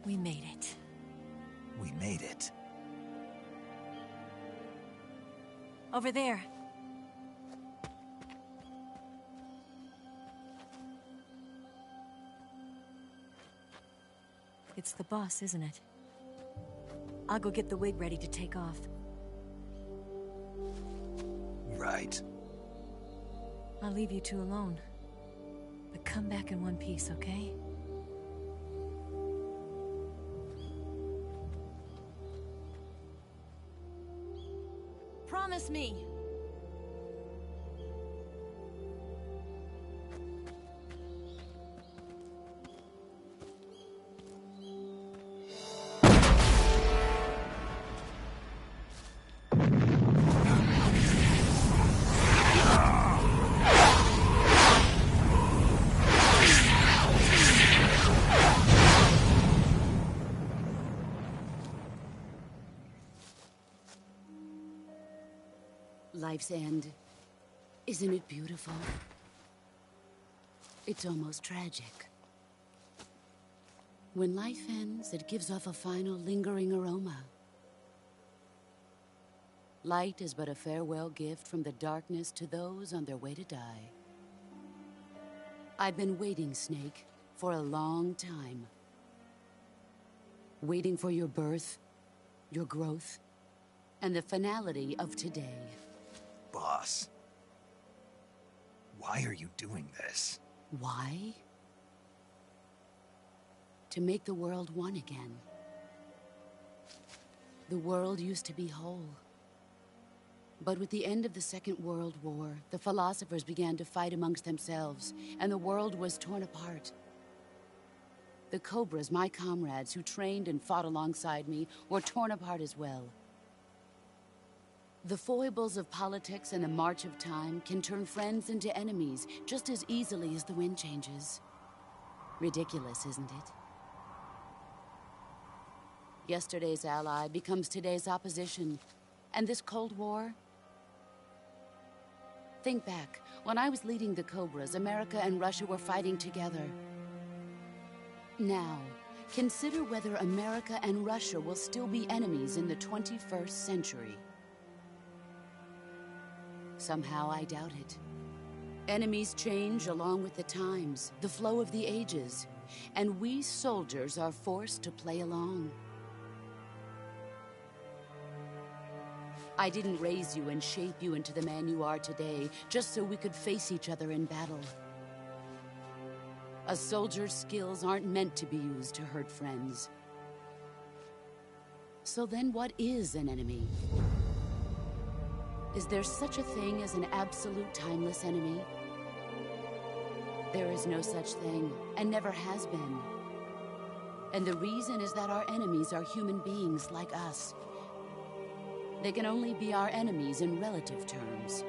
We made it. We made it. Over there. It's the boss, isn't it? I'll go get the wig ready to take off. Right. I'll leave you two alone. But come back in one piece, okay? Promise me! life's end. Isn't it beautiful? It's almost tragic. When life ends, it gives off a final lingering aroma. Light is but a farewell gift from the darkness to those on their way to die. I've been waiting, Snake, for a long time. Waiting for your birth, your growth, and the finality of today. Boss, why are you doing this? Why? To make the world one again. The world used to be whole. But with the end of the Second World War, the philosophers began to fight amongst themselves, and the world was torn apart. The Cobras, my comrades who trained and fought alongside me, were torn apart as well. The foibles of politics and the march of time can turn friends into enemies just as easily as the wind changes. Ridiculous, isn't it? Yesterday's ally becomes today's opposition. And this Cold War? Think back. When I was leading the Cobras, America and Russia were fighting together. Now, consider whether America and Russia will still be enemies in the 21st century. Somehow I doubt it. Enemies change along with the times, the flow of the ages, and we soldiers are forced to play along. I didn't raise you and shape you into the man you are today just so we could face each other in battle. A soldier's skills aren't meant to be used to hurt friends. So then what is an enemy? Is there such a thing as an absolute timeless enemy? There is no such thing, and never has been. And the reason is that our enemies are human beings like us. They can only be our enemies in relative terms.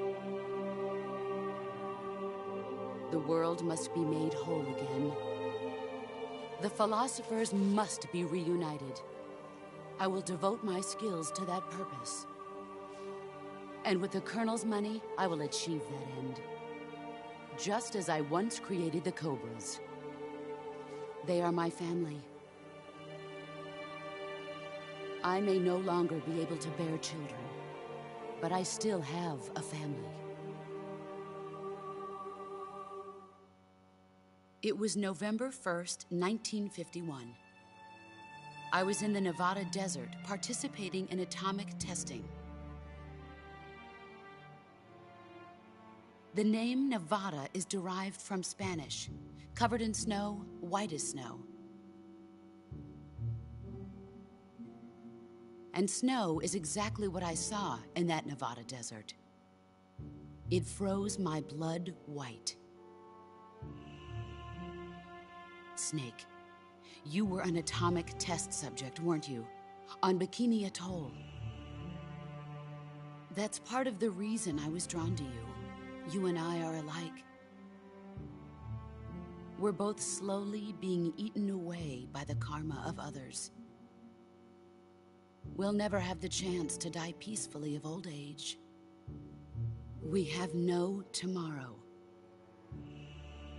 The world must be made whole again. The philosophers must be reunited. I will devote my skills to that purpose. And with the Colonel's money, I will achieve that end. Just as I once created the Cobras. They are my family. I may no longer be able to bear children, but I still have a family. It was November 1st, 1951. I was in the Nevada desert participating in atomic testing. The name Nevada is derived from Spanish, covered in snow, white as snow. And snow is exactly what I saw in that Nevada desert. It froze my blood white. Snake, you were an atomic test subject, weren't you? On Bikini Atoll. That's part of the reason I was drawn to you. You and I are alike. We're both slowly being eaten away by the karma of others. We'll never have the chance to die peacefully of old age. We have no tomorrow.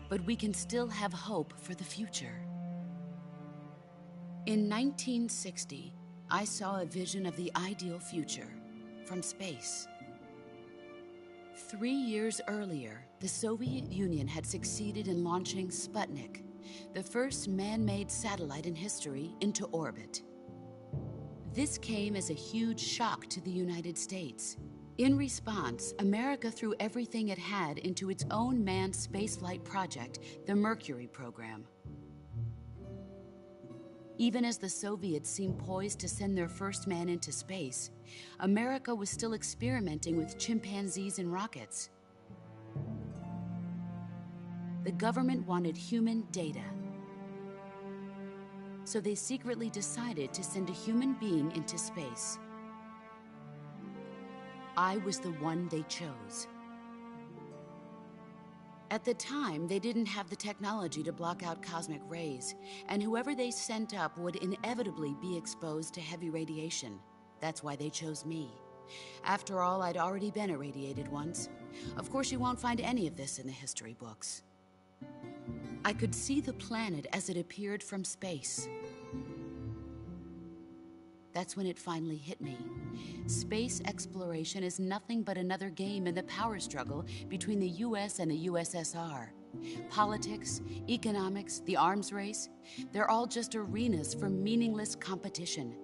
But we can still have hope for the future. In 1960, I saw a vision of the ideal future from space. 3 years earlier, the Soviet Union had succeeded in launching Sputnik, the first man-made satellite in history, into orbit. This came as a huge shock to the United States. In response, America threw everything it had into its own manned spaceflight project, the Mercury program. Even as the Soviets seemed poised to send their first man into space, America was still experimenting with chimpanzees and rockets. The government wanted human data. So they secretly decided to send a human being into space. I was the one they chose. At the time, they didn't have the technology to block out cosmic rays, and whoever they sent up would inevitably be exposed to heavy radiation. That's why they chose me. After all, I'd already been irradiated once. Of course, you won't find any of this in the history books. I could see the planet as it appeared from space. That's when it finally hit me. Space exploration is nothing but another game in the power struggle between the US and the USSR. Politics, economics, the arms race, they're all just arenas for meaningless competition.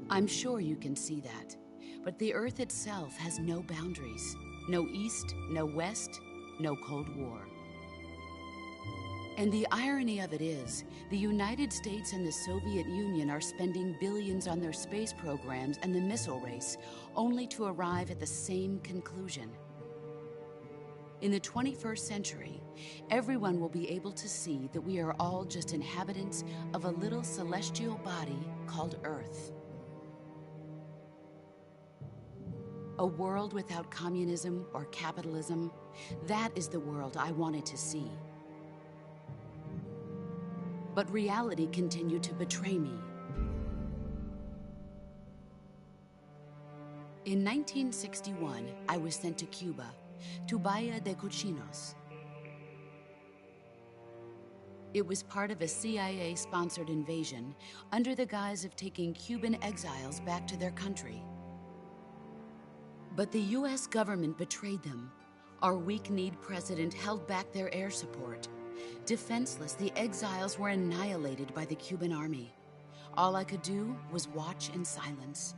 I'm sure you can see that, but the Earth itself has no boundaries. No East, no West, no Cold War. And the irony of it is, the United States and the Soviet Union are spending billions on their space programs and the missile race, only to arrive at the same conclusion. In the 21st century, everyone will be able to see that we are all just inhabitants of a little celestial body called Earth. A world without communism or capitalism, that is the world I wanted to see. But reality continued to betray me. In 1961, I was sent to Cuba, to Bahia de Cochinos. It was part of a CIA-sponsored invasion under the guise of taking Cuban exiles back to their country. But the US government betrayed them. Our weak-kneed president held back their air support. Defenseless, the exiles were annihilated by the Cuban army. All I could do was watch in silence.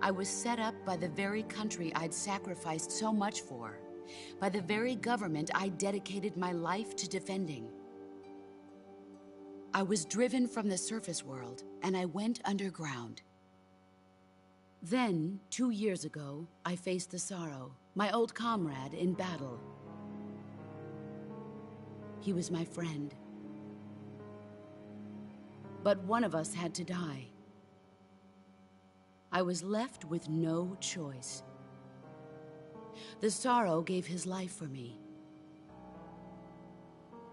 I was set up by the very country I'd sacrificed so much for, by the very government I dedicated my life to defending. I was driven from the surface world, and I went underground. Then, 2 years ago, I faced the Sorrow, my old comrade in battle. He was my friend. But one of us had to die. I was left with no choice. The Sorrow gave his life for me.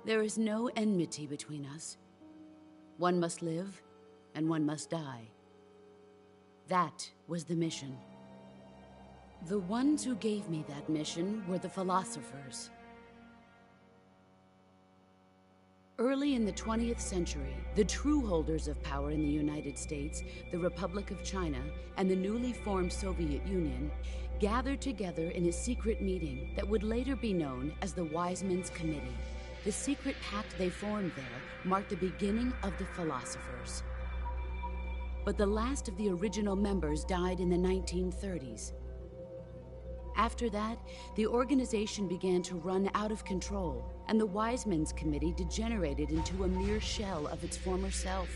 There is no enmity between us. One must live, and one must die. That was the mission. The ones who gave me that mission were the philosophers. Early in the 20th century, the true holders of power in the United States, the Republic of China, and the newly formed Soviet Union gathered together in a secret meeting that would later be known as the Wise Men's Committee. The secret pact they formed there marked the beginning of the philosophers. But the last of the original members died in the 1930s. After that, the organization began to run out of control, and the Wise Men's Committee degenerated into a mere shell of its former self.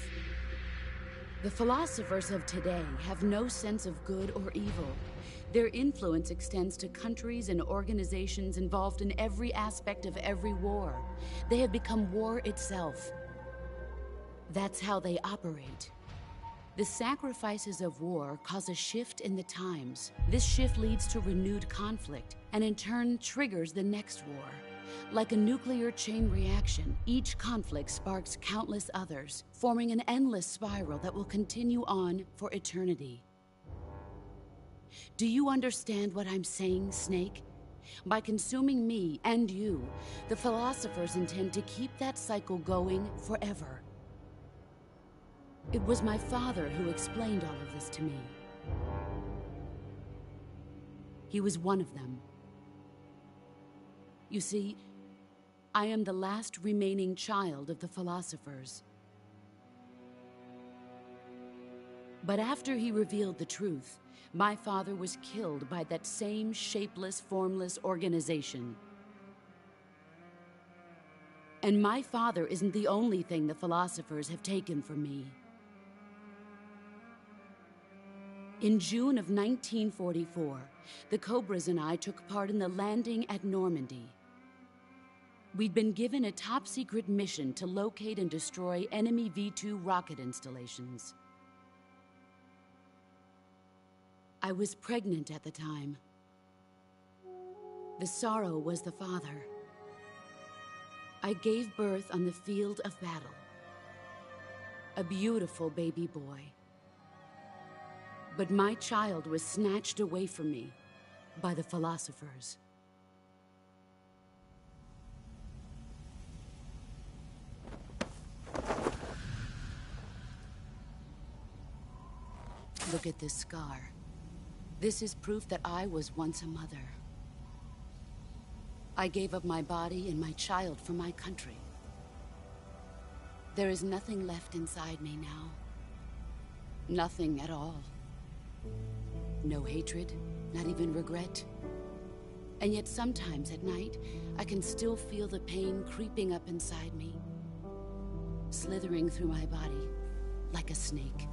The philosophers of today have no sense of good or evil. Their influence extends to countries and organizations involved in every aspect of every war. They have become war itself. That's how they operate. The sacrifices of war cause a shift in the times. This shift leads to renewed conflict, and in turn triggers the next war. Like a nuclear chain reaction, each conflict sparks countless others, forming an endless spiral that will continue on for eternity. Do you understand what I'm saying, Snake? By consuming me and you, the philosophers intend to keep that cycle going forever. It was my father who explained all of this to me. He was one of them. You see, I am the last remaining child of the philosophers. But after he revealed the truth, my father was killed by that same shapeless, formless organization. And my father isn't the only thing the philosophers have taken from me. In June of 1944, the Cobras and I took part in the landing at Normandy. We'd been given a top-secret mission to locate and destroy enemy V-2 rocket installations. I was pregnant at the time. The Sorrow was the father. I gave birth on the field of battle. A beautiful baby boy, But my child was snatched away from me by the philosophers. Look at this scar. This is proof that I was once a mother. I gave up my body and my child for my country. There is nothing left inside me now. Nothing at all. No hatred, not even regret. And yet sometimes at night, I can still feel the pain creeping up inside me, slithering through my body like a snake.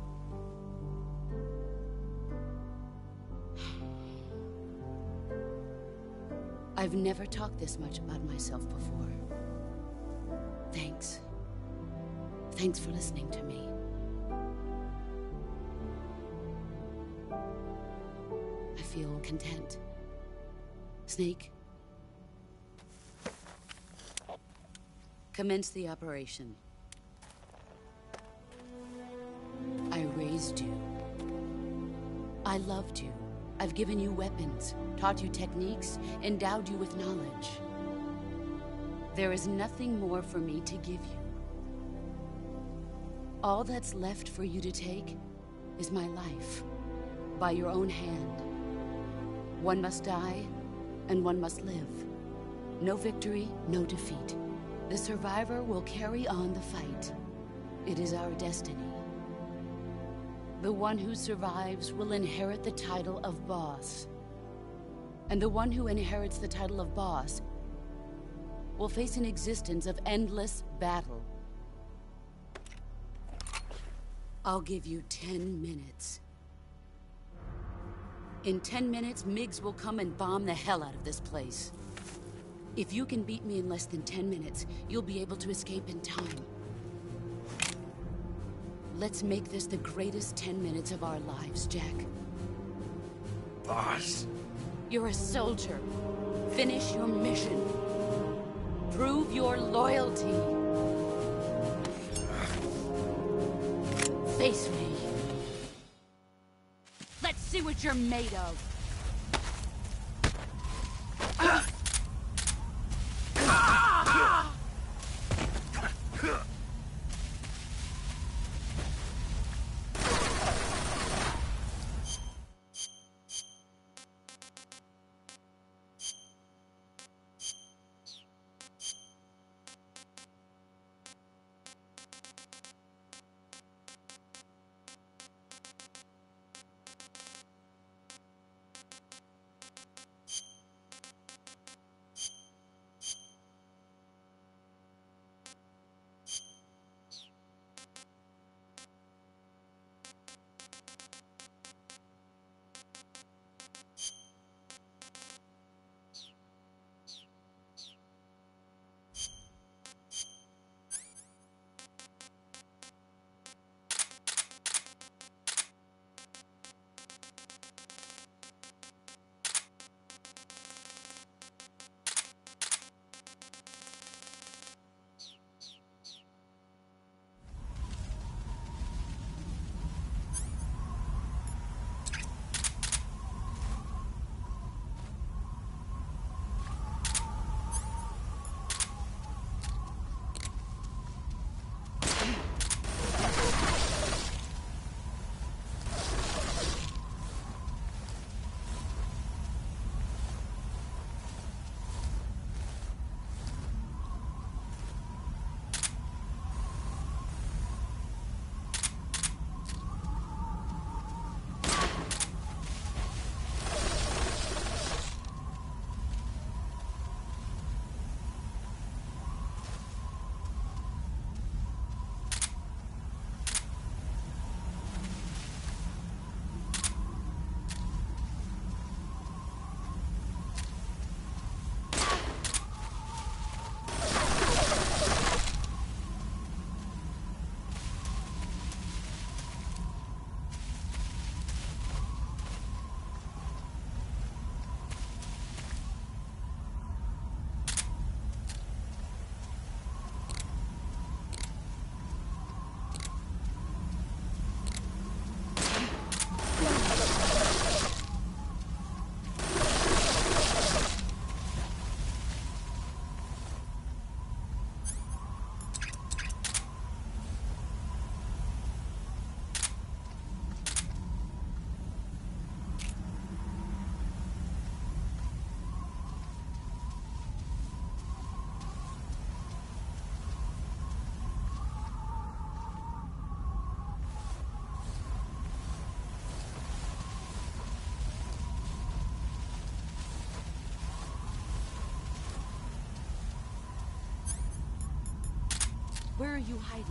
I've never talked this much about myself before. Thanks. Thanks for listening to me. I feel content. Snake, commence the operation. I raised you. I loved you. I've given you weapons, taught you techniques, endowed you with knowledge. There is nothing more for me to give you. All that's left for you to take is my life, by your own hand. One must die, and one must live. No victory, no defeat. The survivor will carry on the fight. It is our destiny. The one who survives will inherit the title of boss. And the one who inherits the title of boss will face an existence of endless battle. I'll give you 10 minutes. In 10 minutes, MiGs will come and bomb the hell out of this place. If you can beat me in less than 10 minutes, you'll be able to escape in time. Let's make this the greatest 10 minutes of our lives, Jack. Boss. You're a soldier. Finish your mission. Prove your loyalty. Face me. Let's see what you're made of. Where are you hiding?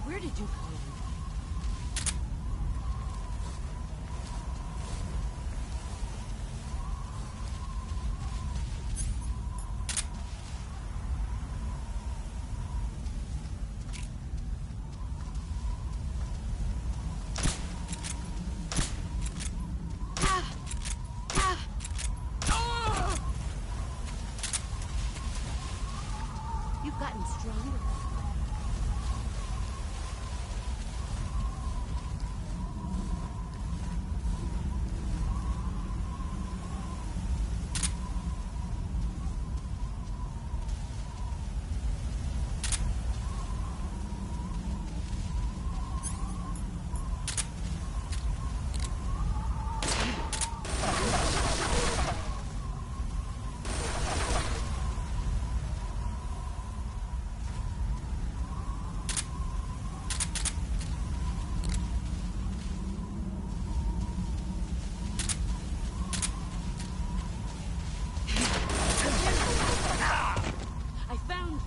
Where did you go? You've gotten stronger. I found you.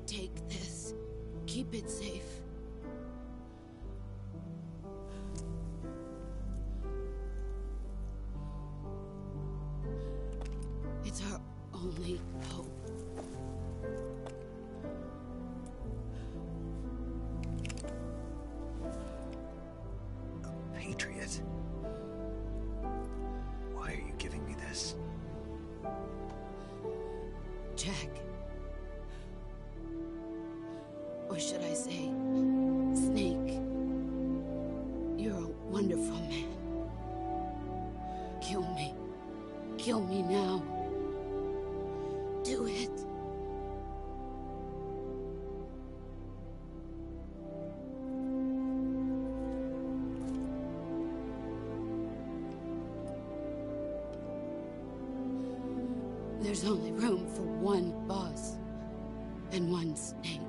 Take this. Keep it safe. It's our only hope. Jack. Or should I say, Snake. You're a wonderful man. Kill me. Kill me now. Do it. There's only room for one boss and one snake.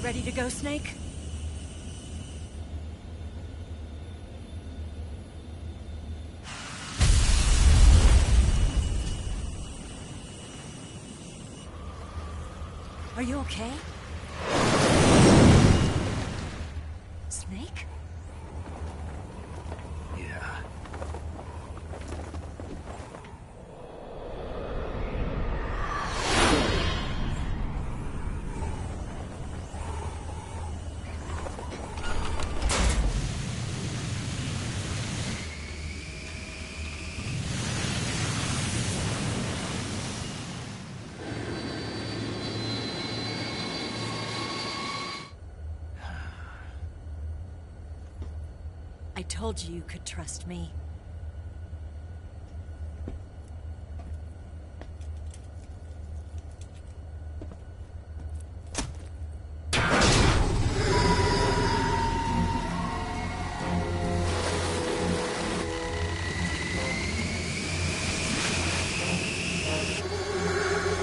Ready to go, Snake? Are you okay? Snake? Yeah. I told you you could trust me.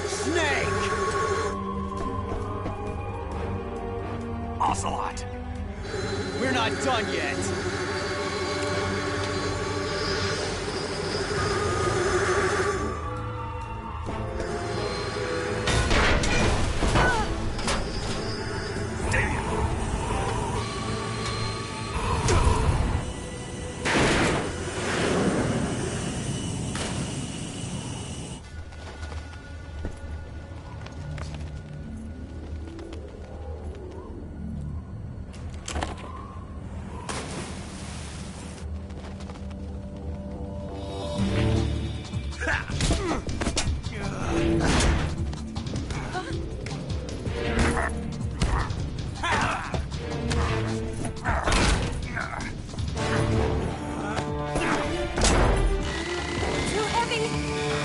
Snake! Ocelot! We're not done yet! Too heavy!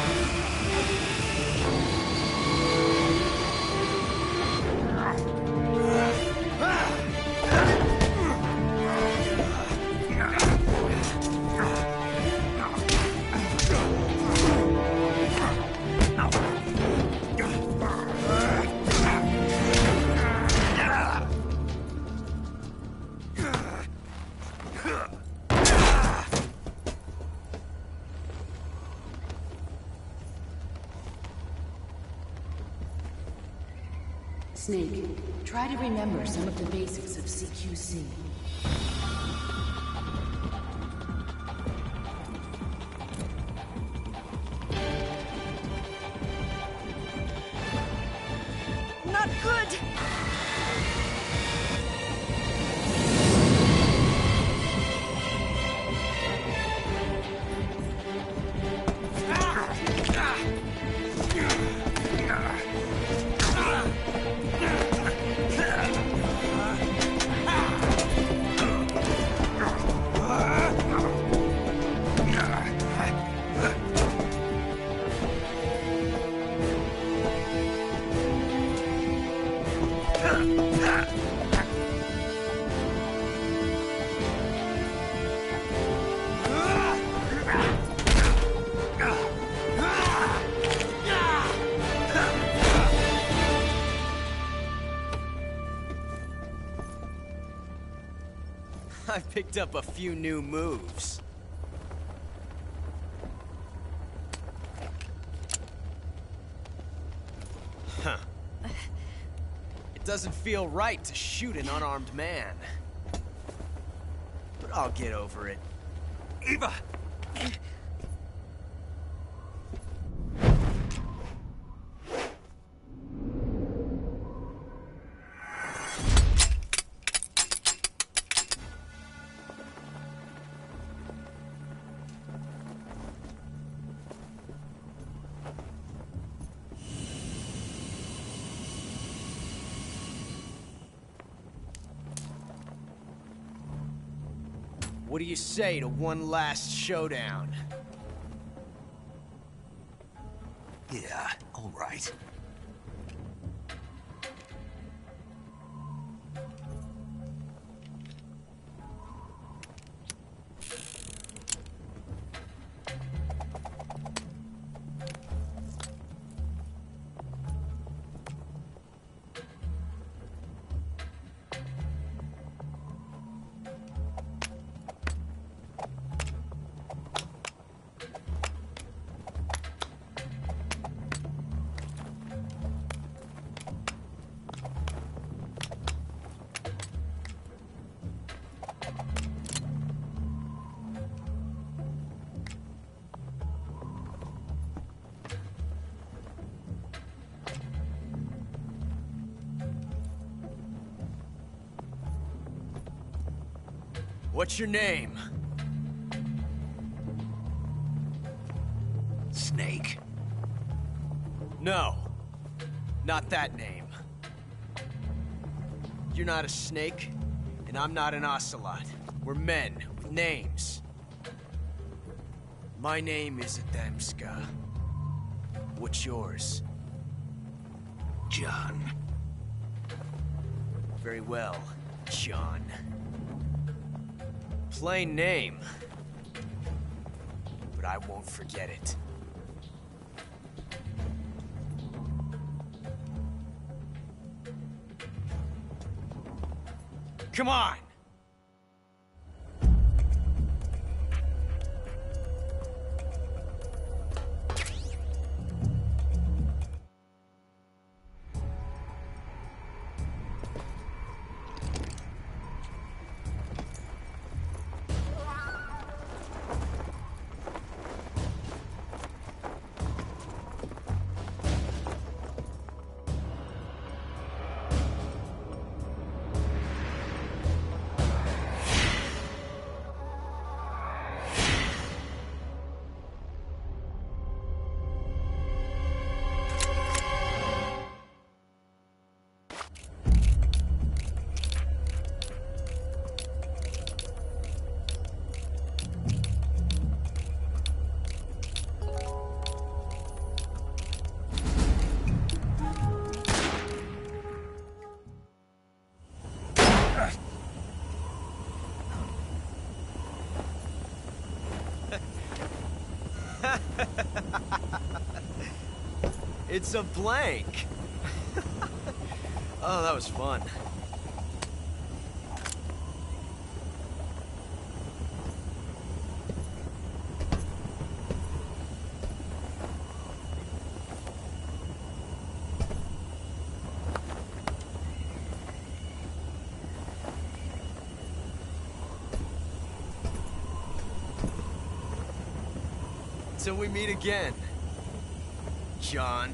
Snake, try to remember some of the basics of CQC. Not good! I picked up a few new moves. Huh. It doesn't feel right to shoot an unarmed man. But I'll get over it. Eva! What do you say to one last showdown? Yeah, all right. What's your name? Snake. No. Not that name. You're not a snake, and I'm not an ocelot. We're men with names. My name is Adamska. What's yours? John. Very well, John. Plain name. But I won't forget it. Come on! It's a blank. Oh, that was fun. Till we meet again, John.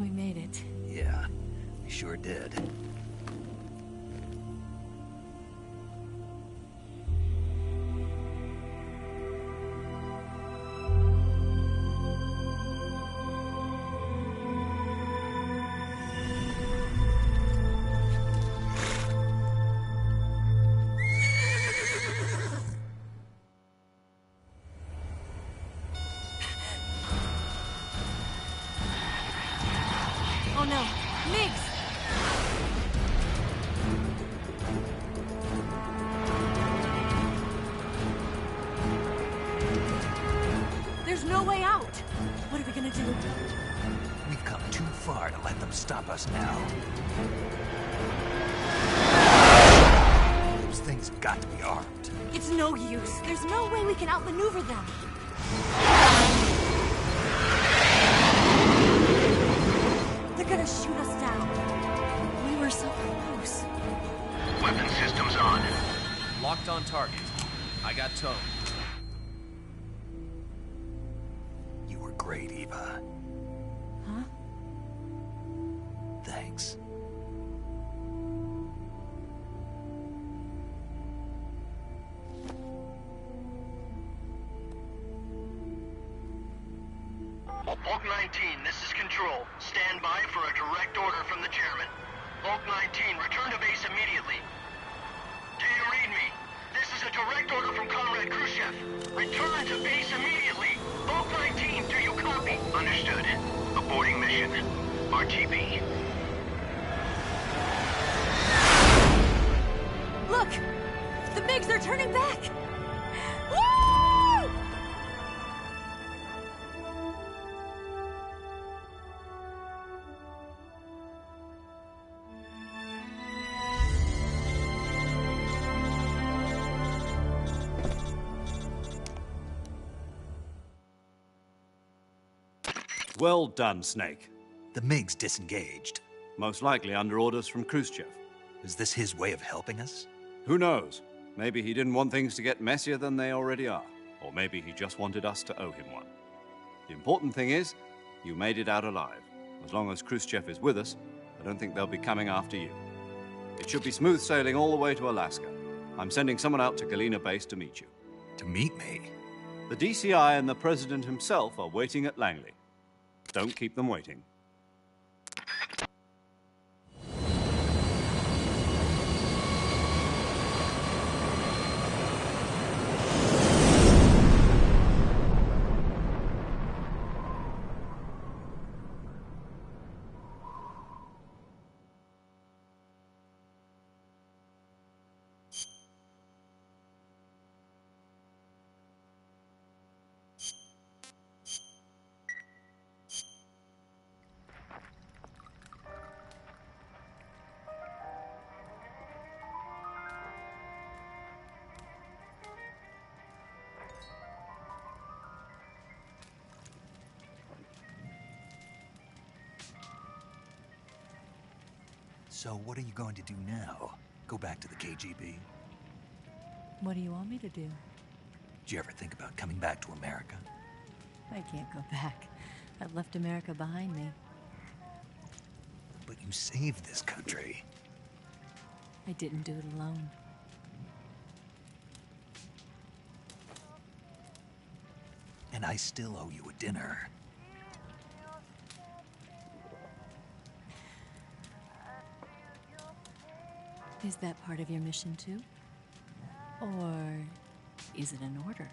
We made it. Yeah, we sure did. Oh no, Migs! There's no way out! What are we gonna do? We've come too far to let them stop us now. Those things have got to be armed. It's no use. There's no way we can outmaneuver them. They're gonna shoot us down. We were so close. Weapon systems on. Locked on target. I got towed. You were great, Eva. Huh? Thanks. Bulk 19, this is Control. Stand by for a direct order from the chairman. Bulk 19, return to base immediately. Do you read me? This is a direct order from Comrade Khrushchev. Return to base immediately. Bulk 19, do you copy? Understood. Aborting mission. RTB. Look! The Migs are turning back! Woo! Well done, Snake. The MiGs disengaged. Most likely under orders from Khrushchev. Is this his way of helping us? Who knows? Maybe he didn't want things to get messier than they already are. Or maybe he just wanted us to owe him one. The important thing is, you made it out alive. As long as Khrushchev is with us, I don't think they'll be coming after you. It should be smooth sailing all the way to Alaska. I'm sending someone out to Galena Base to meet you. To meet me? The DCI and the President himself are waiting at Langley. Don't keep them waiting. So what are you going to do now? Go back to the KGB? What do you want me to do? Did you ever think about coming back to America? I can't go back. I've left America behind me. But you saved this country. I didn't do it alone. and I still owe you a dinner. Is that part of your mission too? Or is it an order?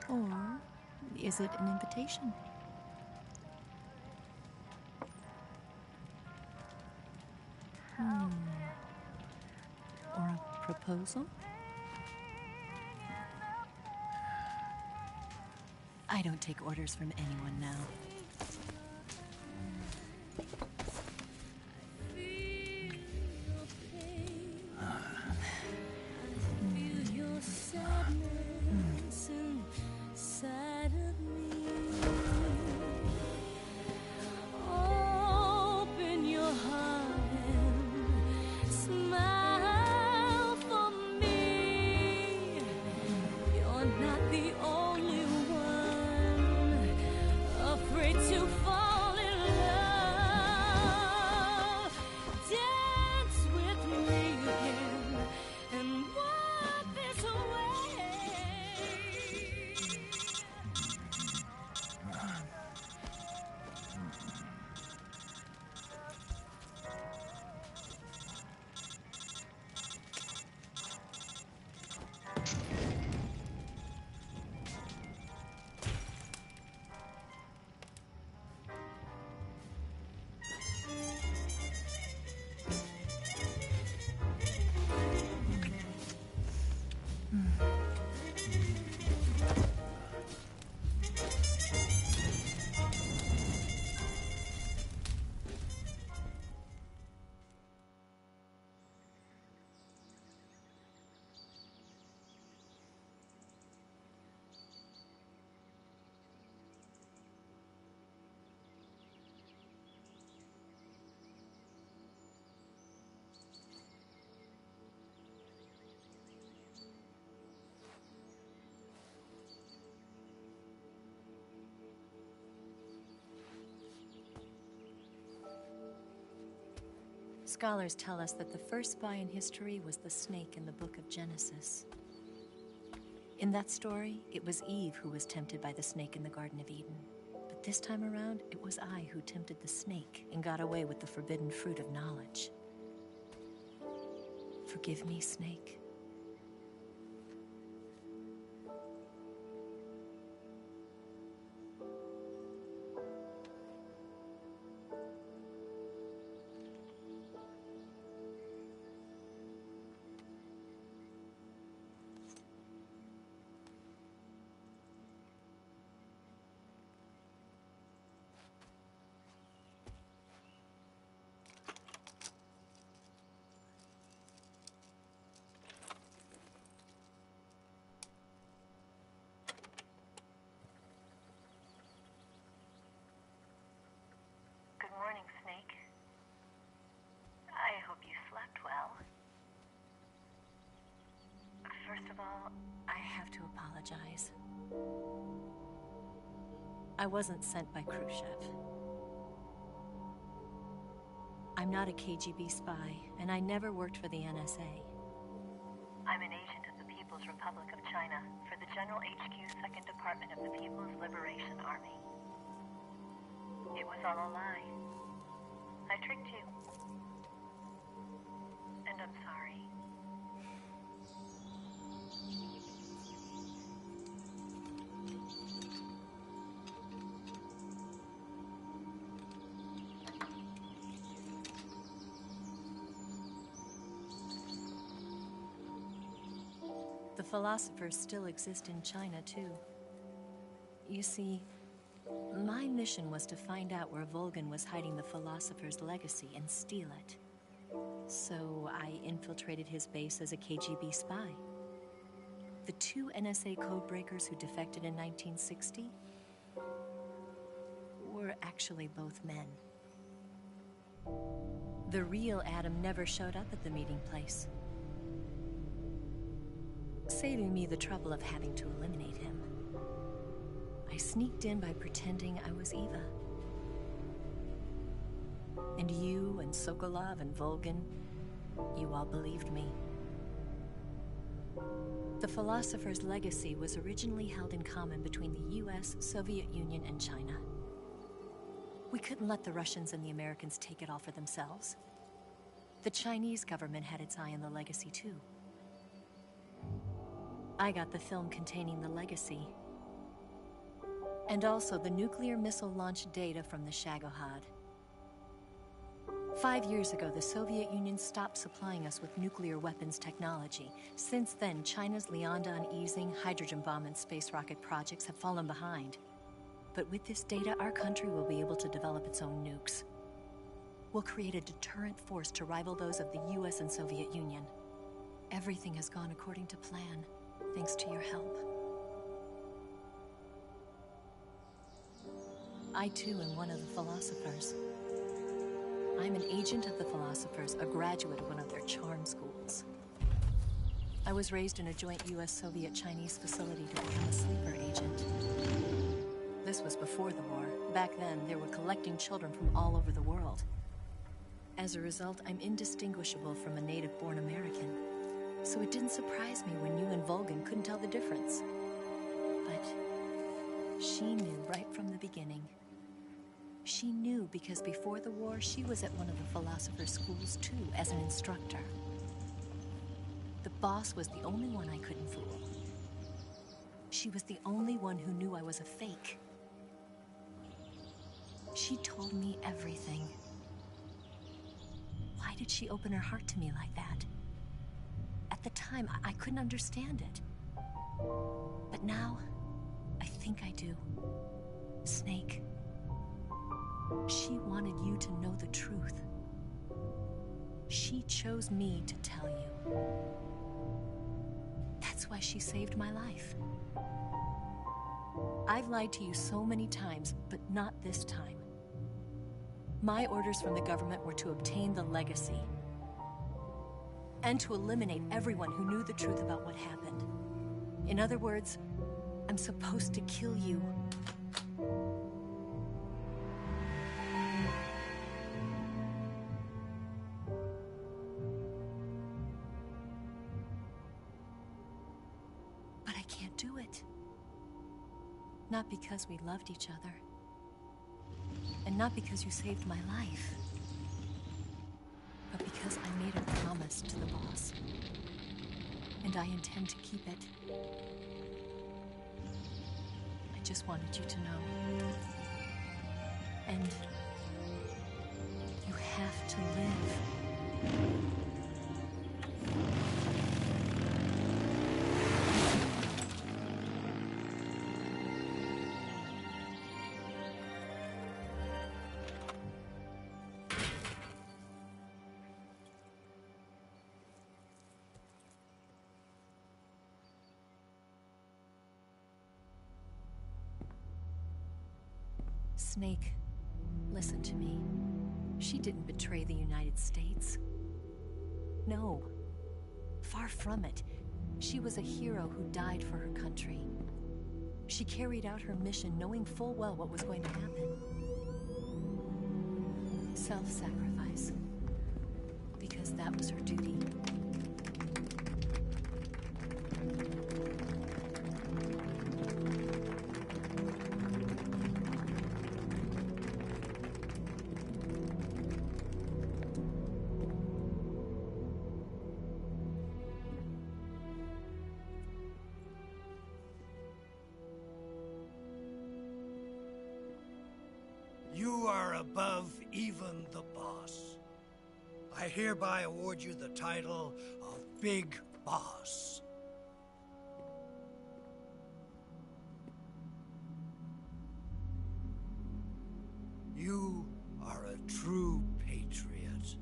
Or is it an invitation? Or a proposal? I don't take orders from anyone now. Scholars tell us that the first spy in history was the snake in the book of Genesis. In that story, it was Eve who was tempted by the snake in the Garden of Eden. But this time around, it was I who tempted the snake and got away with the forbidden fruit of knowledge. Forgive me, Snake. Good morning, Snake. I hope you slept well. First of all, I have to apologize. I wasn't sent by Khrushchev. I'm not a KGB spy, and I never worked for the NSA. I'm an agent of the People's Republic of China for the General HQ 2nd Department of the People's Liberation Army. It was all a lie. I tricked you. And I'm sorry. The philosophers still exist in China, too. You see, my mission was to find out where Volgin was hiding the philosopher's legacy and steal it. So I infiltrated his base as a KGB spy. The two NSA codebreakers who defected in 1960 were actually both men. The real Adam never showed up at the meeting place, saving me the trouble of having to eliminate him. I sneaked in by pretending I was Eva. And you and Sokolov and Volgin, you all believed me. The philosopher's legacy was originally held in common between the US, Soviet Union, and China. We couldn't let the Russians and the Americans take it all for themselves. The Chinese government had its eye on the legacy too. I got the film containing the legacy, and also the nuclear missile launch data from the Shagohod. 5 years ago, the Soviet Union stopped supplying us with nuclear weapons technology. Since then, China's Liaodong easing, hydrogen bomb, and space rocket projects have fallen behind. But with this data, our country will be able to develop its own nukes. We'll create a deterrent force to rival those of the US and Soviet Union. Everything has gone according to plan, thanks to your help. I too am one of the philosophers. I'm an agent of the philosophers, a graduate of one of their charm schools. I was raised in a joint US-Soviet-Chinese facility to become a sleeper agent. This was before the war. Back then, they were collecting children from all over the world. As a result, I'm indistinguishable from a native-born American. So it didn't surprise me when you and Volgin couldn't tell the difference. But she knew right from the beginning. She knew because before the war, she was at one of the philosopher's schools too, as an instructor. The boss was the only one I couldn't fool. She was the only one who knew I was a fake. She told me everything. Why did she open her heart to me like that? At the time, I couldn't understand it. But now, I think I do. Snake. She wanted you to know the truth. She chose me to tell you. That's why she saved my life. I've lied to you so many times, but not this time. My orders from the government were to obtain the legacy and to eliminate everyone who knew the truth about what happened. In other words, I'm supposed to kill you. But I can't do it. Not because we loved each other. And not because you saved my life. But because I made a promise to the boss. And I intend to keep it. I just wanted you to know. And you have to live. Snake, listen to me. She didn't betray the United States. No. Far from it. She was a hero who died for her country. She carried out her mission knowing full well what was going to happen. Self-sacrifice. Because that was her duty. You are above even the boss. I hereby award you the title of Big Boss. You are a true patriot.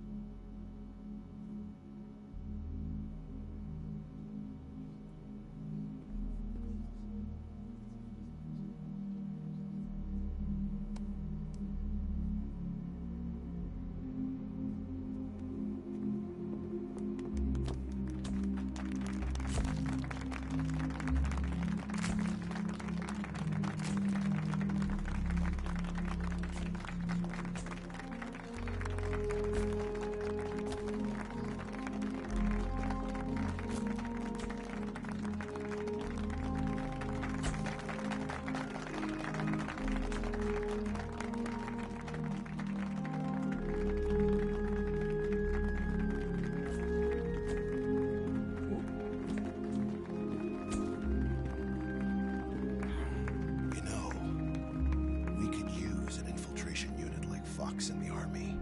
flux in the army.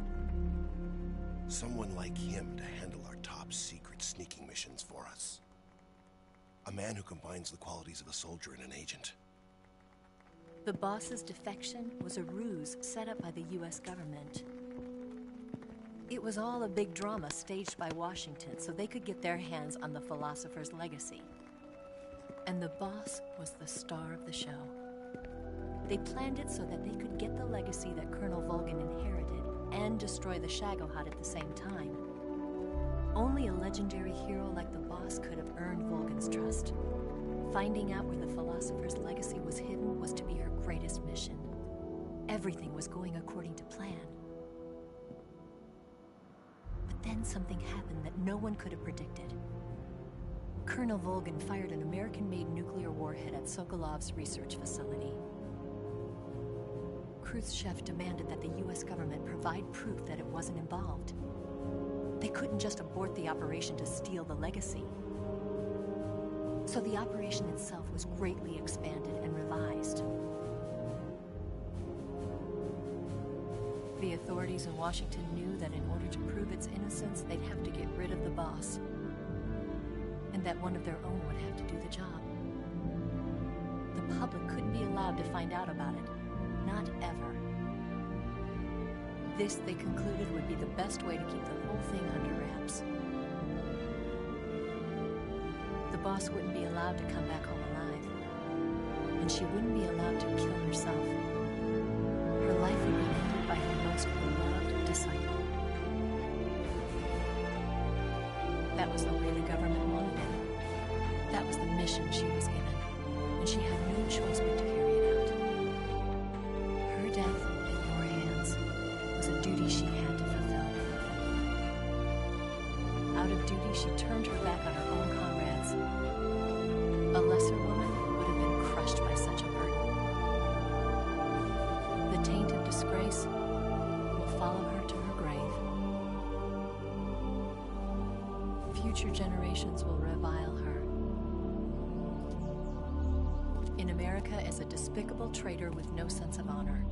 Someone like him to handle our top secret sneaking missions for us. A man who combines the qualities of a soldier and an agent. The boss's defection was a ruse set up by the US government. It was all a big drama staged by Washington so they could get their hands on the philosopher's legacy. And the boss was the star of the show. They planned it so that they could get the legacy that Colonel Volgin inherited and destroy the Shagohod at the same time. Only a legendary hero like the boss could have earned Volgin's trust. Finding out where the philosopher's legacy was hidden was to be her greatest mission. Everything was going according to plan. But then something happened that no one could have predicted. Colonel Volgin fired an American-made nuclear warhead at Sokolov's research facility. Khrushchev demanded that the US government provide proof that it wasn't involved. They couldn't just abort the operation to steal the legacy. So the operation itself was greatly expanded and revised. The authorities in Washington knew that in order to prove its innocence, they'd have to get rid of the boss. And that one of their own would have to do the job. The public couldn't be allowed to find out about it. Not ever. This, they concluded, would be the best way to keep the whole thing under wraps. The boss wouldn't be allowed to come back home alive. And she wouldn't be allowed to kill herself. Her life would be ended by her most beloved disciple. That was the way the government wanted it. That was the mission she was given. And she had no choice but to carry it out. Her death in your hands was a duty she had to fulfill. Out of duty, she turned her back on her own comrades. A lesser woman would have been crushed by such a burden. The taint of disgrace will follow her to her grave. Future generations will revile her. In America as a despicable traitor with no sense of honor.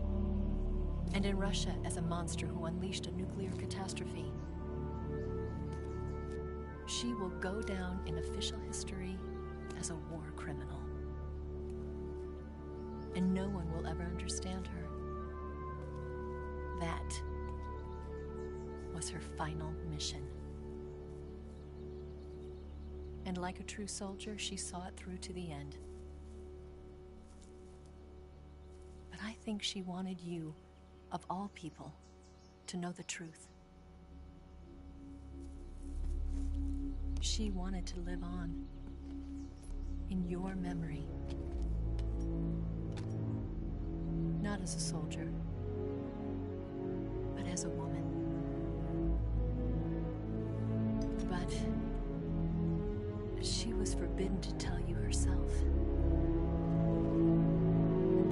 And in Russia as a monster who unleashed a nuclear catastrophe. She will go down in official history as a war criminal. And no one will ever understand her. That was her final mission. And like a true soldier, she saw it through to the end. But I think she wanted you, of all people, to know the truth. She wanted to live on in your memory. Not as a soldier, but as a woman. But she was forbidden to tell you herself.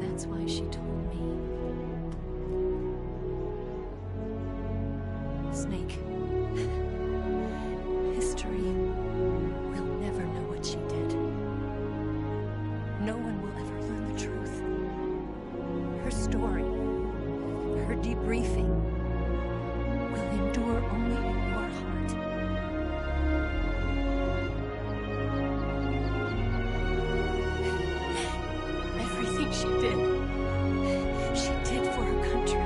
That's why she told me. Snake, history will never know what she did. No one will ever learn the truth. Her story, her debriefing, will endure only in your heart. Everything she did for her country.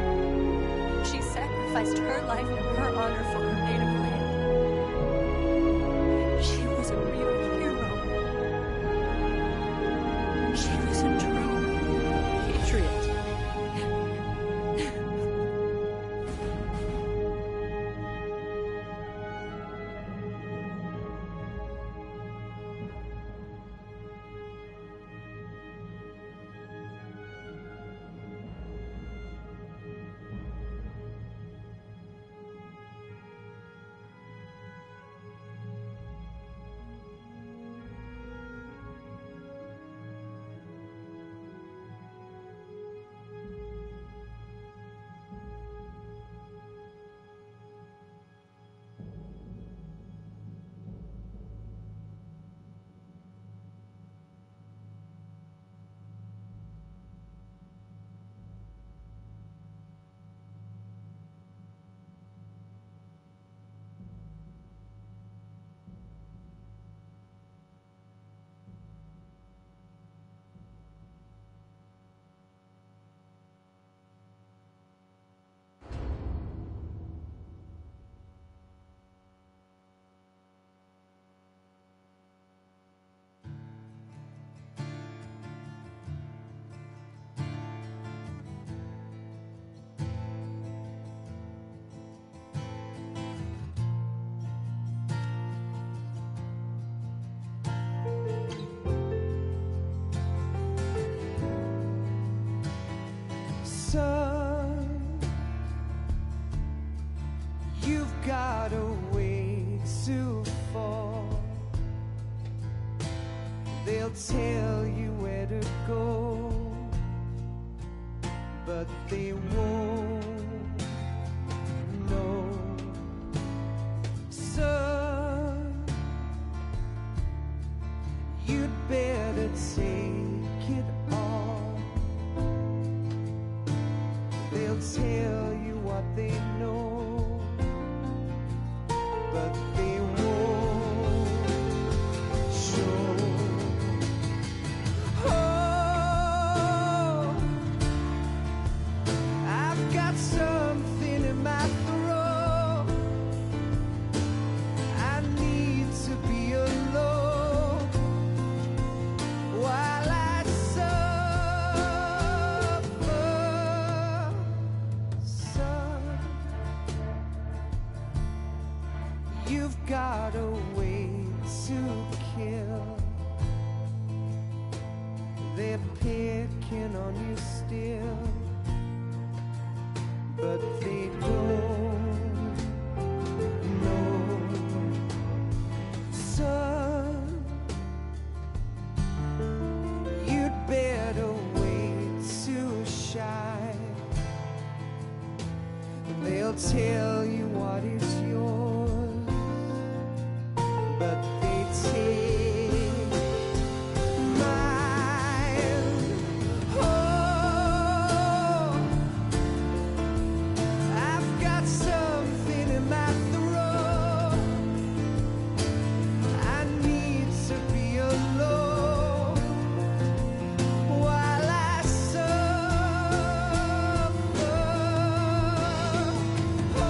She sacrificed her life and her honor for her native land. She was a real hero. She was a true patriot. They'll tell you where to go, but they won't know. Son, you'd better take it all. They'll tell you what they know, but they won't show. Oh, I've got something in my throat. I need to be alone while I suffer. Son, you've got a way to kill. They're picking on you still, but they don't know. Son, you'd better wait to shine. They'll tell you what is yours, but they take mine. Oh, I've got something in my throat. I need to be alone while I suffer. Oh,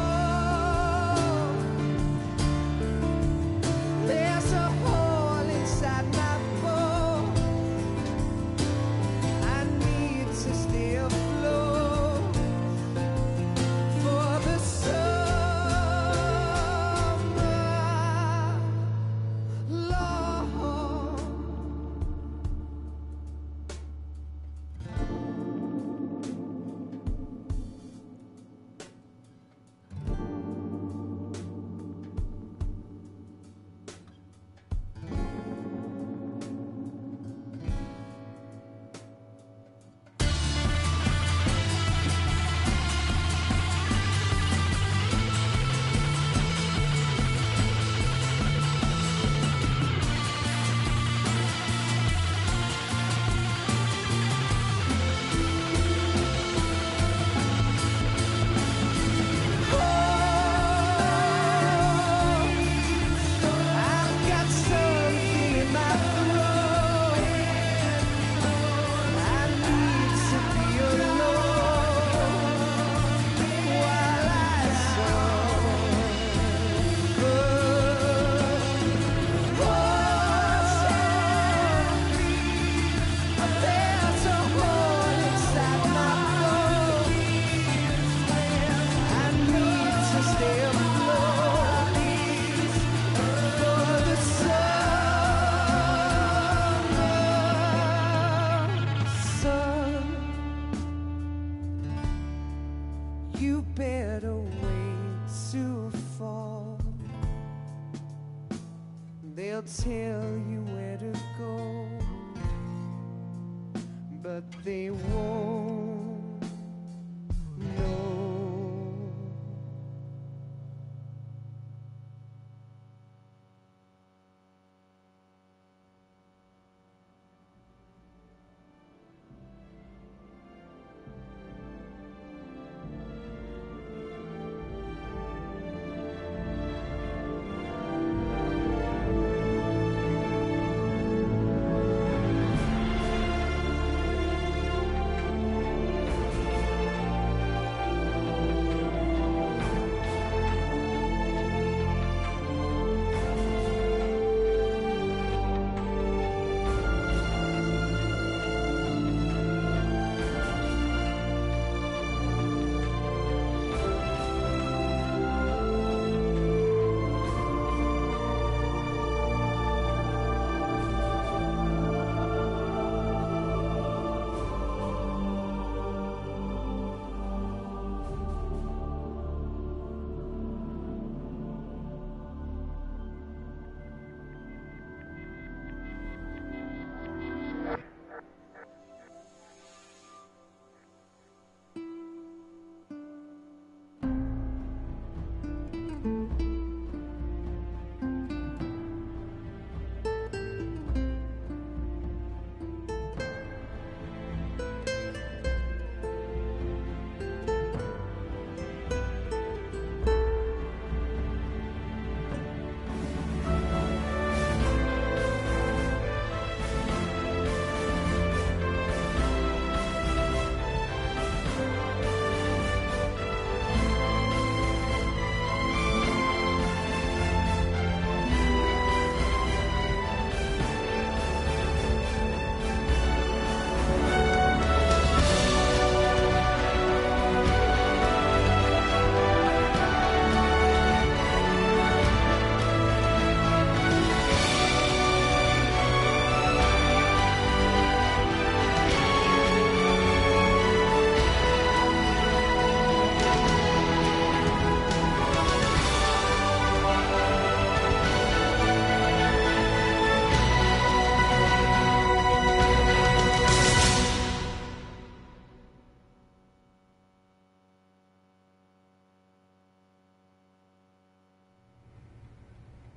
there's a hole inside my bones. I need to stay afloat for the summer, Lord. I've got something in my throat. I need to be alone while I suffer. Oh, there's a hole inside my bones. I need to stay afloat for the summer. Son, you better wait to fall. They'll tell you where to go, but they won't know.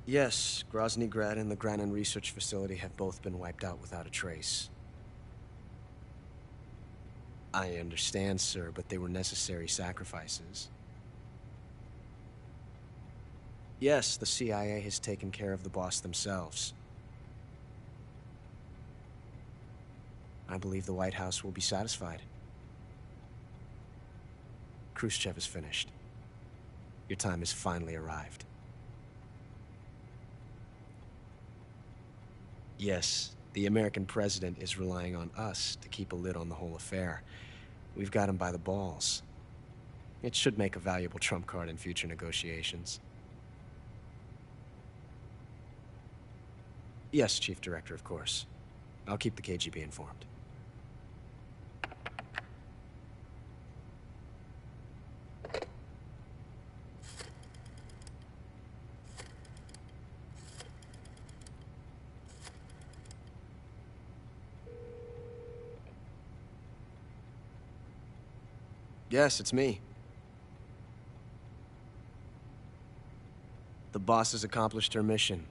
Yes, Grozny Grad and the Granin Research Facility have both been wiped out without a trace. I understand, sir, but they were necessary sacrifices. Yes, the CIA has taken care of the boss themselves. I believe the White House will be satisfied. Khrushchev is finished. Your time has finally arrived. Yes, the American president is relying on us to keep a lid on the whole affair. We've got him by the balls. It should make a valuable trump card in future negotiations. Yes, Chief Director, of course. I'll keep the KGB informed. Yes, it's me. The boss has accomplished her mission.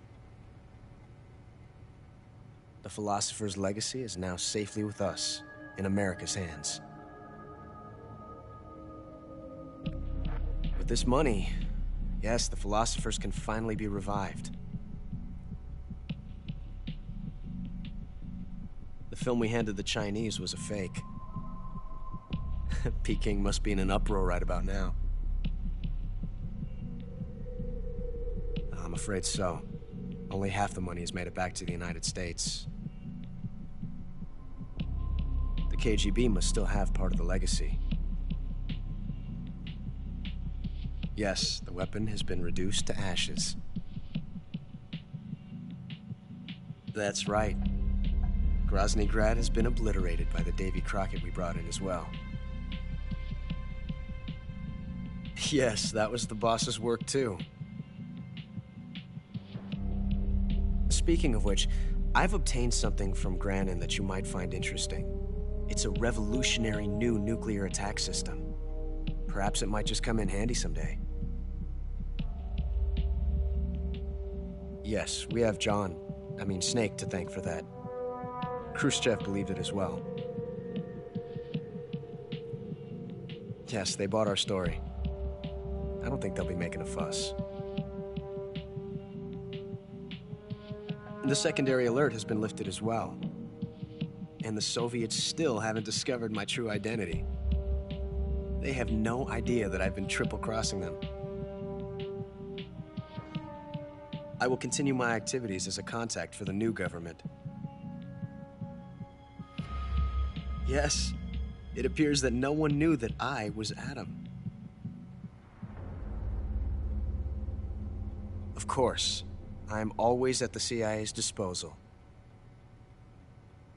The philosopher's legacy is now safely with us, in America's hands. With this money, yes, the philosophers can finally be revived. The film we handed the Chinese was a fake. Peking must be in an uproar right about now. I'm afraid so. Only half the money has made it back to the United States. The KGB must still have part of the legacy. Yes, the weapon has been reduced to ashes. That's right. Grozny Grad has been obliterated by the Davy Crockett we brought in as well. Yes, that was the boss's work too. Speaking of which, I've obtained something from Granin that you might find interesting. It's a revolutionary new nuclear attack system. Perhaps it might just come in handy someday. Yes, we have Snake to thank for that. Khrushchev believed it as well. Yes, they bought our story. I don't think they'll be making a fuss. The secondary alert has been lifted as well. And the Soviets still haven't discovered my true identity. They have no idea that I've been triple-crossing them. I will continue my activities as a contact for the new government. Yes, it appears that no one knew that I was Adam. Of course, I am always at the CIA's disposal,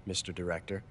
Mr. Director.